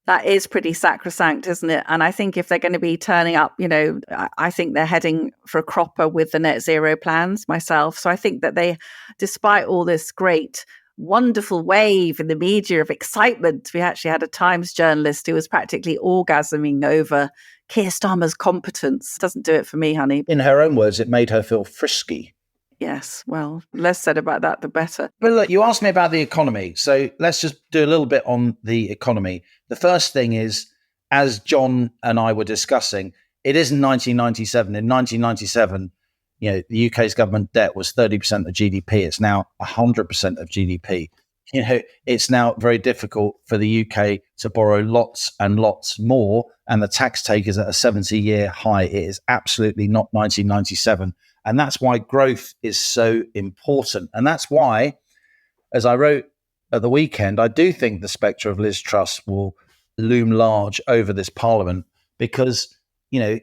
That is pretty sacrosanct, isn't it? And I think if they're going to be turning up, you know, I think they're heading for a cropper with the net zero plans myself. So I think that they, despite all this great, wonderful wave in the media of excitement, we actually had a Times journalist who was practically orgasming over Keir Starmer's competence. Doesn't do it for me, honey. In her own words, it made her feel frisky. Yes, well, less said about that, the better. But look, you asked me about the economy. So let's just do a little bit on the economy. The first thing is, as John and I were discussing, it isn't 1997. In 1997, you know, the UK's government debt was 30% of GDP. It's now 100% of GDP. You know, it's now very difficult for the UK to borrow lots and lots more, and the tax take is at a 70-year high. It is absolutely not 1997. And that's why growth is so important. And that's why, as I wrote at the weekend, I do think the spectre of Liz Truss will loom large over this parliament because, you know,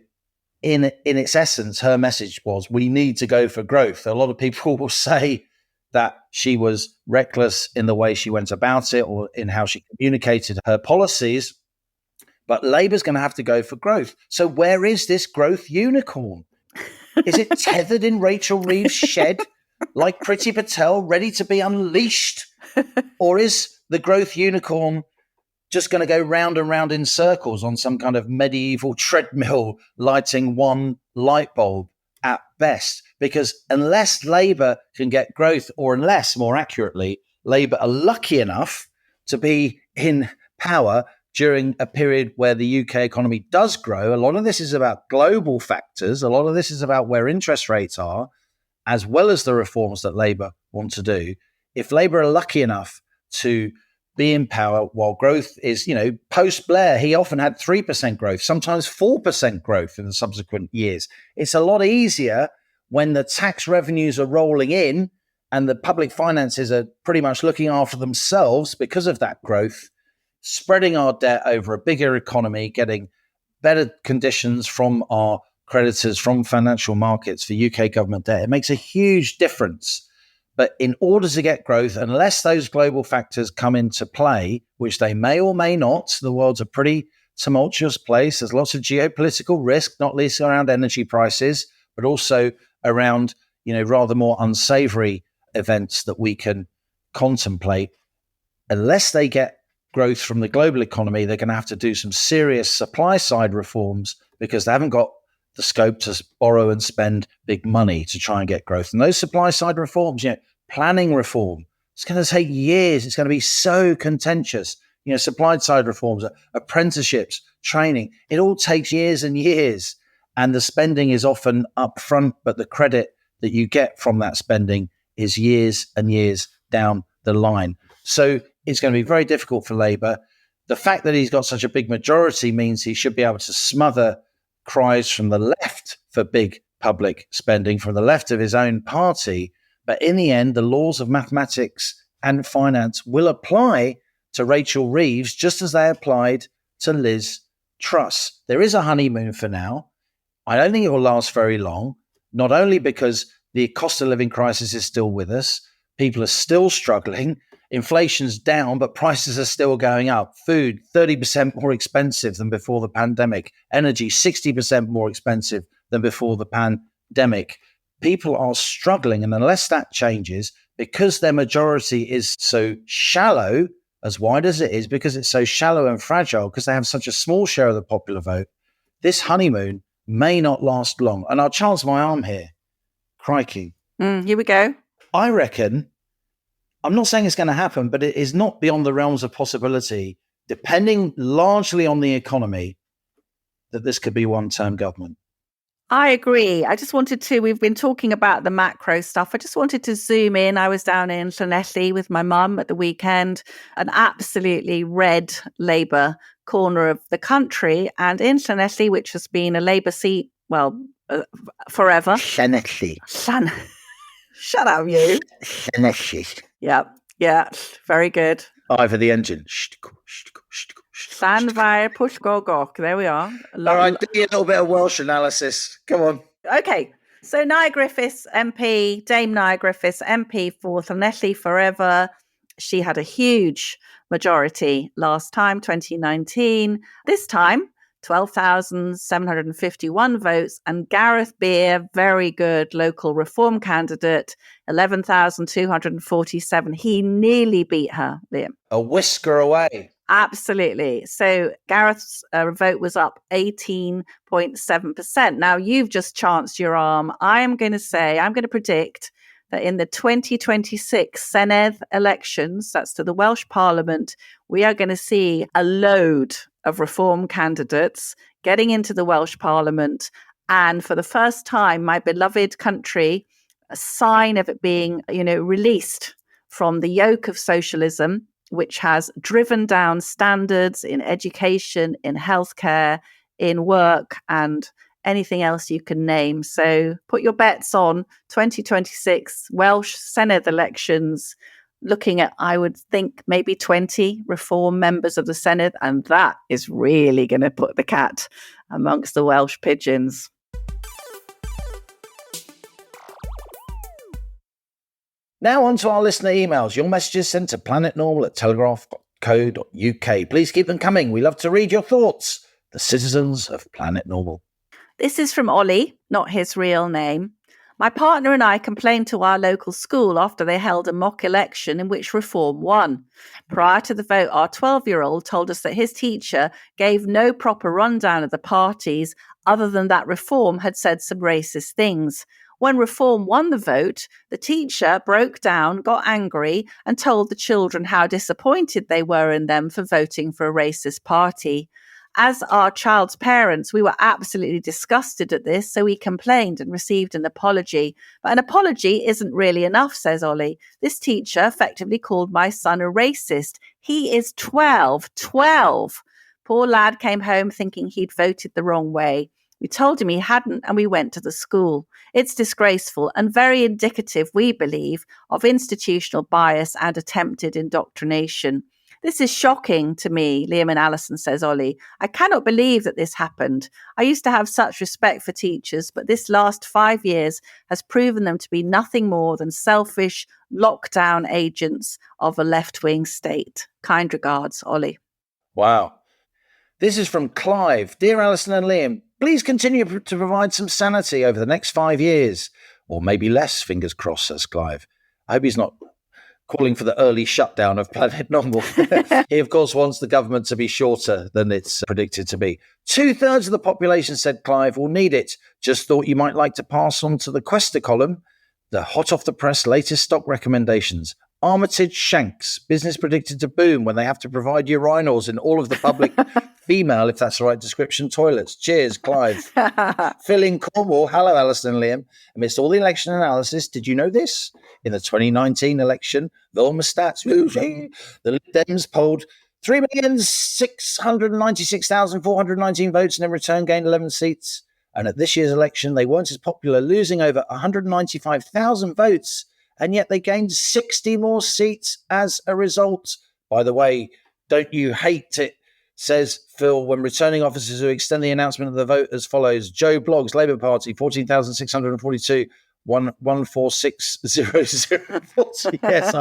in its essence, her message was we need to go for growth. A lot of people will say that she was reckless in the way she went about it or in how she communicated her policies. But Labour's going to have to go for growth. So where is this growth unicorn? Is it tethered in Rachel Reeves' shed like Priti Patel, ready to be unleashed? Or is the growth unicorn just going to go round and round in circles on some kind of medieval treadmill, lighting one light bulb at best? Because unless Labour can get growth, or unless, more accurately, Labour are lucky enough to be in power during a period where the UK economy does grow, a lot of this is about global factors. A lot of this is about where interest rates are, as well as the reforms that Labour want to do. If Labour are lucky enough to be in power while growth is, you know, post-Blair, he often had 3% growth, sometimes 4% growth in the subsequent years. It's a lot easier when the tax revenues are rolling in and the public finances are pretty much looking after themselves because of that growth, spreading our debt over a bigger economy, getting better conditions from our creditors, from financial markets for UK government debt. It makes a huge difference. But in order to get growth, unless those global factors come into play, which they may or may not, the world's a pretty tumultuous place. There's lots of geopolitical risk, not least around energy prices, but also around, you know, rather more unsavory events that we can contemplate. Unless they get growth from the global economy, they're going to have to do some serious supply side reforms because they haven't got the scope to borrow and spend big money to try and get growth. And those supply side reforms, you know, planning reform, It's going to take years. It's going to be so contentious. Supply side reforms, apprenticeships, training, it all takes years and years. And the spending is often upfront, but the credit that you get from that spending is years and years down the line. So it's going to be very difficult for Labour. The fact that he's got such a big majority means he should be able to smother cries from the left for big public spending from the left of his own party. But in the end, the laws of mathematics and finance will apply to Rachel Reeves, just as they applied to Liz Truss. There is a honeymoon for now. I don't think it will last very long, not only because the cost of living crisis is still with us, people are still struggling, inflation's down, but prices are still going up. Food, 30% more expensive than before the pandemic. Energy, 60% more expensive than before the pandemic. People are struggling, and unless that changes, because their majority is so shallow, as wide as it is, because it's so shallow and fragile, because they have such a small share of the popular vote, this honeymoon may not last long. And I'll chance my arm here. Crikey. Here we go. I reckon, I'm not saying it's going to happen, but it is not beyond the realms of possibility, depending largely on the economy, that this could be one-term government. I agree. We've been talking about the macro stuff. I just wanted to zoom in. I was down in Llanelli with my mum at the weekend, an absolutely red Labour corner of the country. And in Llanelli, which has been a Labour seat, forever. Llanelli. Shut up, you. Llanelli. Yeah, very good. Eye for the engine. Llanfair Pwllgorgoch. There we are. All right, do a little bit of Welsh analysis. Come on. Okay, so Nia Griffiths, MP, Dame Nia Griffiths, MP for Llanelli Forever. She had a huge majority last time, 2019. This time, 12,751 votes. And Gareth Beer, very good local reform candidate, 11,247. He nearly beat her, Liam. A whisker away. Absolutely. So Gareth's vote was up 18.7%. Now, you've just chanced your arm. I'm going to predict that in the 2026 Senedd elections, that's to the Welsh Parliament, we are going to see a load of reform candidates getting into the Welsh Parliament. And for the first time, my beloved country, a sign of it being, released from the yoke of socialism, which has driven down standards in education, in healthcare, in work, and anything else you can name. So put your bets on 2026 Welsh Senedd elections, looking at, I would think, maybe 20 reform members of the Senedd, and that is really going to put the cat amongst the Welsh pigeons. Now on to our listener emails. Your messages sent to planetnormal@telegraph.co.uk. Please keep them coming. We love to read your thoughts. The citizens of Planet Normal. This is from Ollie, not his real name. My partner and I complained to our local school after they held a mock election in which Reform won. Prior to the vote, our 12-year-old told us that his teacher gave no proper rundown of the parties other than that Reform had said some racist things. When Reform won the vote, the teacher broke down, got angry, and told the children how disappointed they were in them for voting for a racist party. As our child's parents, we were absolutely disgusted at this, so we complained and received an apology. But an apology isn't really enough, says Ollie. This teacher effectively called my son a racist. He is 12. Poor lad came home thinking he'd voted the wrong way. We told him he hadn't, and we went to the school. It's disgraceful and very indicative, we believe, of institutional bias and attempted indoctrination. This is shocking to me, Liam and Allison, says Ollie. I cannot believe that this happened. I used to have such respect for teachers, but this last 5 years has proven them to be nothing more than selfish lockdown agents of a left-wing state. Kind regards, Ollie. Wow. This is from Clive. Dear Allison and Liam, please continue to provide some sanity over the next 5 years, or maybe less, fingers crossed, says Clive. I hope he's not calling for the early shutdown of Planet Normal. He, of course, wants the government to be shorter than it's predicted to be. 2/3 of the population, said Clive, will need it. Just thought you might like to pass on to the Questa column the hot off the press latest stock recommendations. Armitage Shanks, business predicted to boom when they have to provide urinals in all of the public female, if that's the right description, toilets. Cheers, Clive. Phil in Cornwall. Hello, Allison and Liam. Amidst all the election analysis, did you know this? In the 2019 election, Vilma Stats, the Lib Dems polled 3,696,419 votes and in return gained 11 seats. And at this year's election, they weren't as popular, losing over 195,000 votes, and yet they gained 60 more seats as a result. By the way, don't you hate it, says Phil, when returning officers who extend the announcement of the vote as follows. Joe Bloggs, Labour Party, 14,642, 146,040. Yes,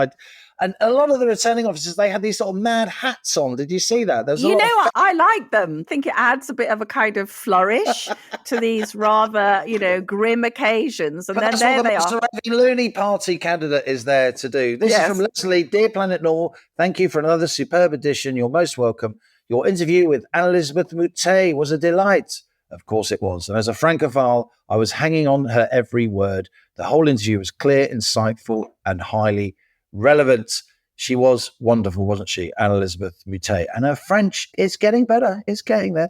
and a lot of the returning officers, they had these sort of mad hats on. Did you see that? I like them. I think it adds a bit of a kind of flourish to these rather, grim occasions. And then there they are. The Looney Party candidate is there to do. This is from Leslie. Dear Planet Normal, thank you for another superb edition. You're most welcome. Your interview with Elizabeth Moutet was a delight. Of course it was. And as a Francophile, I was hanging on her every word. The whole interview was clear, insightful, and highly relevant. She was wonderful, wasn't she, Elizabeth Moutet? And her French is getting better. It's getting there.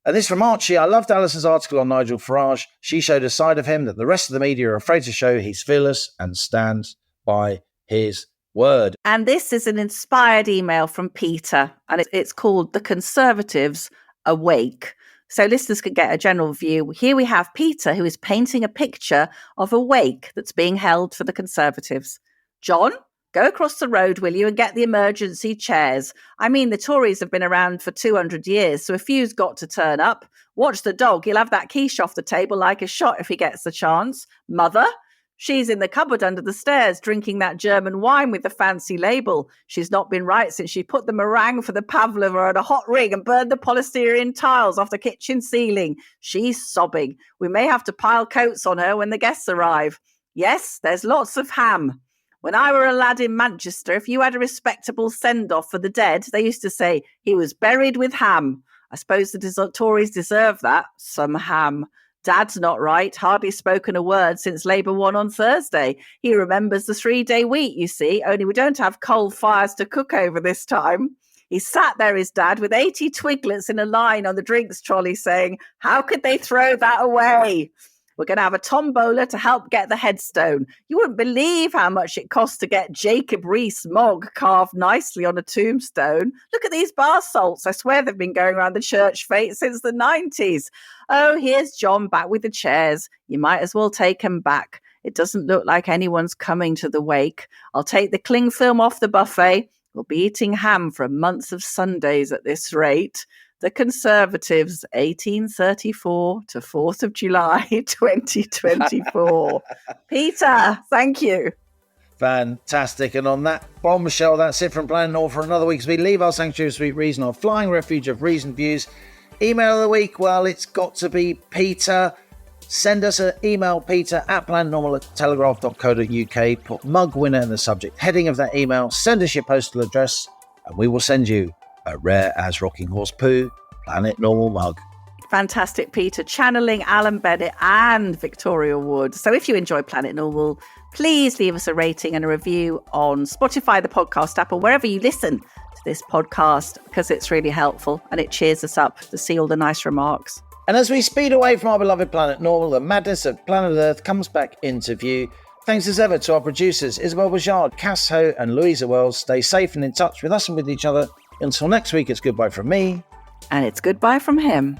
And this from Archie. I loved Alison's article on Nigel Farage. She showed a side of him that the rest of the media are afraid to show. He's fearless and stands by his word. And this is an inspired email from Peter, and it's called The Conservatives Awake. So listeners could get a general view. Here we have Peter, who is painting a picture of a wake that's being held for the Conservatives. John, go across the road, will you, and get the emergency chairs. I mean, the Tories have been around for 200 years, so a few's got to turn up. Watch the dog. He'll have that quiche off the table like a shot if he gets the chance. Mother, she's in the cupboard under the stairs drinking that German wine with the fancy label. She's not been right since she put the meringue for the pavlova on a hot ring and burned the polystyrene tiles off the kitchen ceiling. She's sobbing. We may have to pile coats on her when the guests arrive. Yes, there's lots of ham. When I were a lad in Manchester, if you had a respectable send-off for the dead, they used to say he was buried with ham. I suppose the Tories deserve that, some ham. Dad's not right, hardly spoken a word since Labour won on Thursday. He remembers the 3-day week, you see, only we don't have coal fires to cook over this time. He sat there, his dad, with 80 twiglets in a line on the drinks trolley saying, how could they throw that away? We're going to have a tombola to help get the headstone. You wouldn't believe how much it costs to get Jacob Rees-Mogg carved nicely on a tombstone. Look at these bar salts. I swear they've been going around the church fete since the 90s. Oh, here's John back with the chairs. You might as well take them back. It doesn't look like anyone's coming to the wake. I'll take the cling film off the buffet. We'll be eating ham for months of Sundays at this rate. The Conservatives, 1834 to 4th of July, 2024. Peter, thank you. Fantastic. And on that bombshell, that's it from Planet North for another week. As we leave our sanctuary of sweet reason, our flying refuge of reason views. Email of the week, well, it's got to be Peter. Send us an email, Peter, at planetnormal@telegraph.co.uk. Put mug winner in the subject heading of that email. Send us your postal address, and we will send you a rare as rocking horse poo Planet Normal mug. Fantastic, Peter, channeling Alan Bennett and Victoria Wood. So if you enjoy Planet Normal, please leave us a rating and a review on Spotify, the podcast app, or wherever you listen to this podcast, because it's really helpful and it cheers us up to see all the nice remarks. And as we speed away from our beloved Planet Normal, the madness of planet Earth comes back into view. Thanks as ever to our producers, Isabel Bajard, Cass Ho and Louisa Wells. Stay safe and in touch with us and with each other. Until next week, it's goodbye from me. And it's goodbye from him.